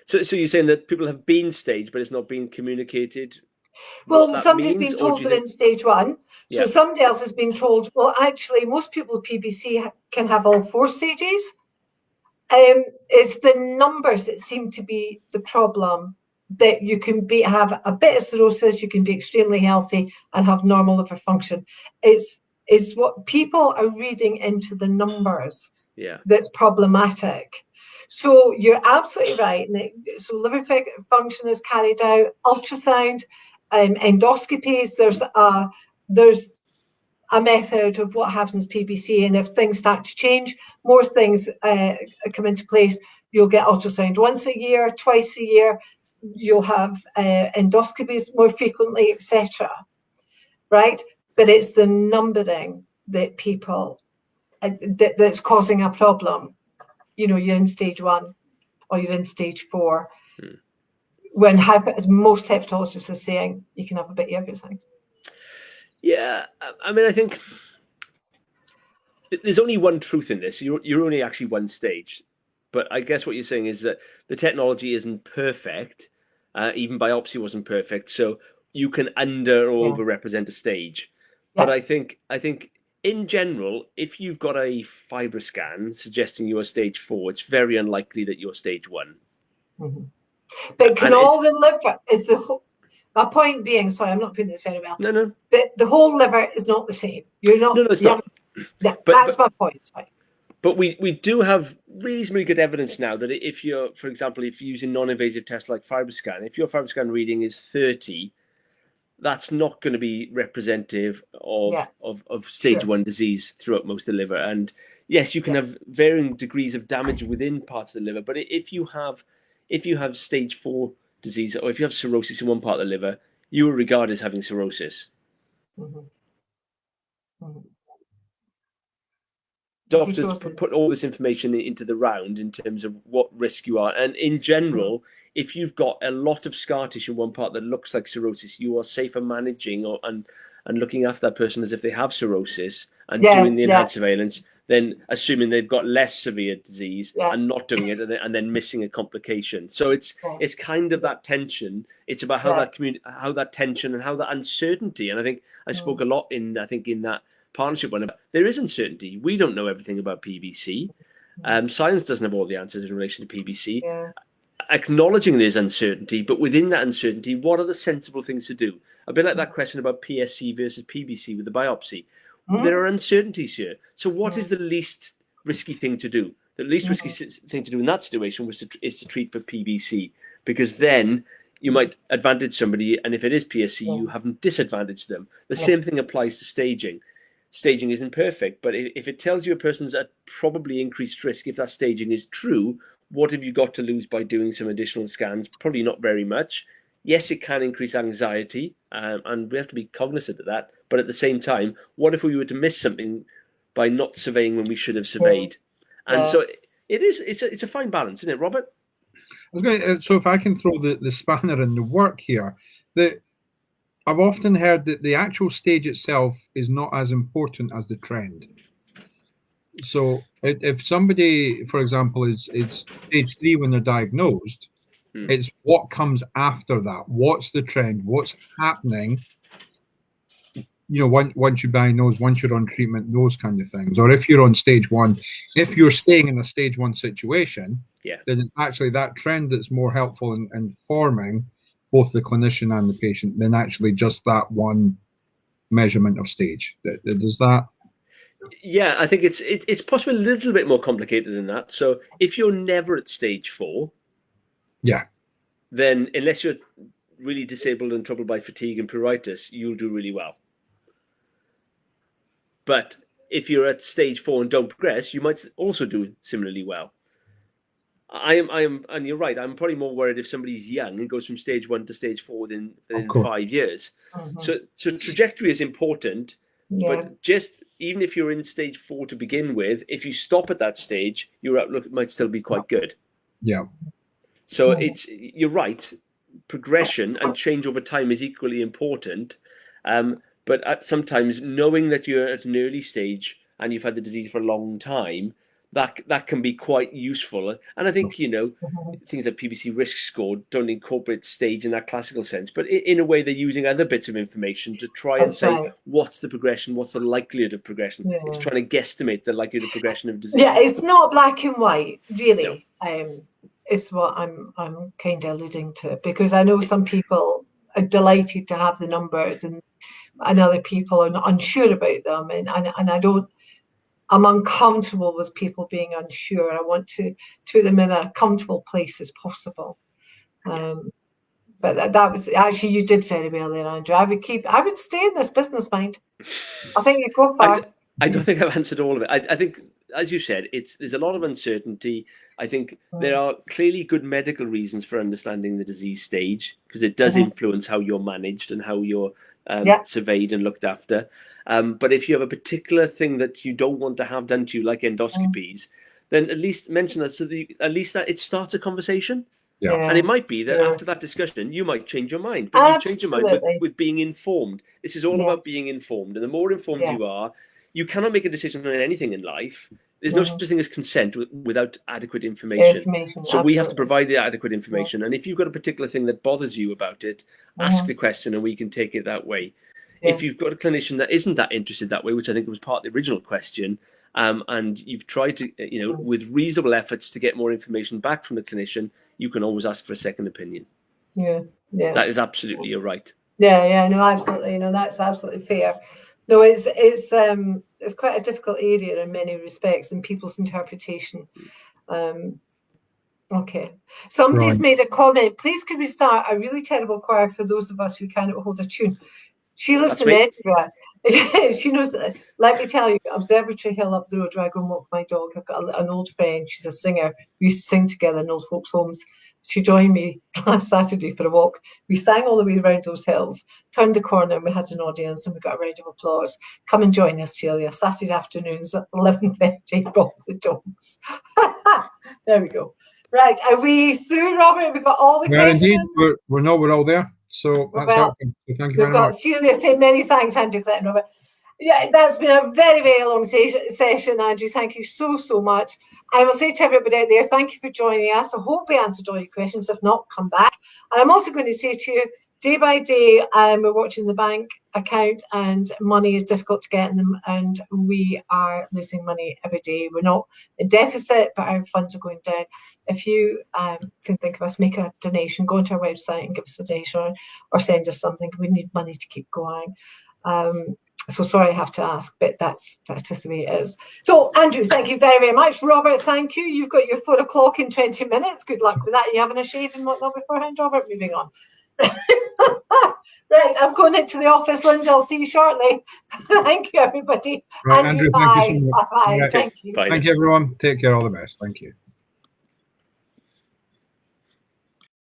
So you're saying that people have been staged, but it's not been communicated.
Well, somebody's been told they're in stage 1. So somebody else has been told, well, actually, most people with PBC can have all 4 stages. It's the numbers that seem to be the problem, that you can have a bit of cirrhosis, you can be extremely healthy and have normal liver function. It's what people are reading into the numbers that's problematic. So you're absolutely right. So liver function is carried out, ultrasound, endoscopies. There's a method of what happens in PBC, and if things start to change, more things come into place. You'll get ultrasound once a year, twice a year. You'll have endoscopies more frequently, etc. Right? But it's the numbering that people that's causing a problem. You know, you're in stage 1 or you're in stage 4. When, as most hepatologists are saying, you can have a bit of everything.
Yeah, I mean, I think there's only one truth in this. You're only actually one stage. But I guess what you're saying is that the technology isn't perfect. Even biopsy wasn't perfect. So you can under or overrepresent a stage. Yeah. But I think in general, if you've got a FibroScan suggesting you're stage 4, it's very unlikely that you're stage 1.
Mm-hmm. But can all the liver is the whole. My point being, sorry, I'm not putting this very well.
No.
The whole liver is not the same. You're not.
No, it's not.
That's my point. Sorry.
But we do have reasonably good evidence now that if you're, for example, if you're using non-invasive tests like FibroScan, if your FibroScan reading is 30, that's not going to be representative of stage 1 disease throughout most of the liver. And yes, you can have varying degrees of damage within parts of the liver, but if you have stage 4 disease, or if you have cirrhosis in one part of the liver, you are regarded as having cirrhosis. Doctors put all this information into the round in terms of what risk you are. And in general, if you've got a lot of scar tissue in one part that looks like cirrhosis, you are safer managing and looking after that person as if they have cirrhosis and doing the enhanced surveillance, then assuming they've got less severe disease and not doing it and then missing a complication. So it's kind of that tension. It's about how that tension and how that uncertainty. And I think I spoke a lot in that partnership one. There is uncertainty. We don't know everything about PBC. Science doesn't have all the answers in relation to PBC. Acknowledging there's uncertainty, but within that uncertainty, what are the sensible things to do? A bit like that question about PSC versus PBC with the biopsy. There are uncertainties here. So what is the least risky thing to do? The least risky thing to do in that situation is to treat for PBC, because then you might advantage somebody, and if it is PSC, you haven't disadvantaged them. The same thing applies to staging. Staging isn't perfect, but if it tells you a person's at probably increased risk, if that staging is true, what have you got to lose by doing some additional scans? Probably not very much. Yes, it can increase anxiety, and we have to be cognizant of that. But at the same time, what if we were to miss something by not surveying when we should have surveyed? And so it's a fine balance, isn't it, Robert?
So if I can throw the spanner in the work here, I've often heard that the actual stage itself is not as important as the trend. So if somebody, for example, is stage 3 when they're diagnosed, it's what comes after that. What's the trend? What's happening? You know, once you're diagnosed, once you're on treatment, those kind of things. Or if you're on stage 1, if you're staying in a stage 1 situation, then it's actually that trend that's more helpful in informing both the clinician and the patient than actually just that one measurement of stage. Does that?
Yeah, I think it's possibly a little bit more complicated than that. So if you're never at stage 4, then unless you're really disabled and troubled by fatigue and pruritus, you'll do really well. But if you're at stage 4 and don't progress, you might also do similarly well. I am, and you're right. I'm probably more worried if somebody's young and goes from stage 1 to stage 4 within 5 years. So trajectory is important, but just even if you're in stage 4 to begin with, if you stop at that stage, your outlook might still be quite good.
Yeah.
So you're right. Progression and change over time is equally important. But sometimes knowing that you're at an early stage and you've had the disease for a long time that can be quite useful. And I think, things like PBC risk score don't incorporate stage in that classical sense, but in a way they're using other bits of information to try and say, what's the progression, what's the likelihood of progression. It's trying to guesstimate the likelihood of progression of disease.
Yeah, it's not black and white, really. No. It's what I'm kind of alluding to, because I know some people are delighted to have the numbers and other people are unsure about them, and I'm uncomfortable with people being unsure. I want to put them in a comfortable place as possible. But that was actually, you did very well there, Andrew. I would stay in this business mind. I think you go far.
I don't think I've answered all of it. I think, as you said, there's a lot of uncertainty. I think there are clearly good medical reasons for understanding the disease stage, because it does influence how you're managed and how you're surveyed and looked after. But if you have a particular thing that you don't want to have done to you, like endoscopies, then at least mention that, so at least that it starts a conversation.
Yeah.
And it might be that after that discussion, you might change your mind, but you change your mind with being informed. This is all about being informed. And the more informed you are, you cannot make a decision on anything in life. There's no such thing as consent without adequate information. So we have to provide the adequate information. And if you've got a particular thing that bothers you about it, ask the question and we can take it that way. If you've got a clinician that isn't that interested that way, which I think was part of the original question, and you've tried to, with reasonable efforts to get more information back from the clinician, you can always ask for a second opinion.
Yeah.
That is absolutely your right.
Yeah, no, absolutely. That's absolutely fair. No, it's quite a difficult area in many respects in people's interpretation. Okay. Somebody's made a comment. Please could we start a really terrible choir for those of us who cannot hold a tune? She lives in Edinburgh. She knows that. Let me tell you, Observatory Hill up the road where I go and walk my dog. I've got an old friend. She's a singer. We used to sing together in old folks' homes. She joined me last Saturday for a walk. We sang all the way around those hills, turned the corner, and we had an audience, and we got a round of applause. Come and join us, Celia. Saturday afternoons at 11:30. Rock the dogs. There we go. Right, are we through, Robert? We've got all the questions.
Indeed, we're all there. So that's helpful. Thank you very much.
Celia saying many thanks, Andrew, Collette, and Robert. Yeah, that's been a very, very long session, Andrew. Thank you so, so much. I will say to everybody out there, thank you for joining us. I hope we answered all your questions. If not, come back. And I'm also going to say to you, day by day, we're watching the bank account, and money is difficult to get in them, and we are losing money every day. We're not in deficit, but our funds are going down. If you can think of us, make a donation, go onto our website and give us a donation, or send us something. We need money to keep going. So sorry I have to ask, but that's just the way it is. So Andrew, thank you very, very much. Robert, thank you. You've got your 4 o'clock in 20 minutes. Good luck with that. Are you having a shave and whatnot beforehand, Robert? Moving on. Right, I'm going into the office, Linda. I'll see you shortly. Thank you, everybody.
Right,
Andrew,
Andrew, thank you so much.
Bye.
Yeah.
Thank you.
Thank you, everyone. Take care. All the best. Thank you.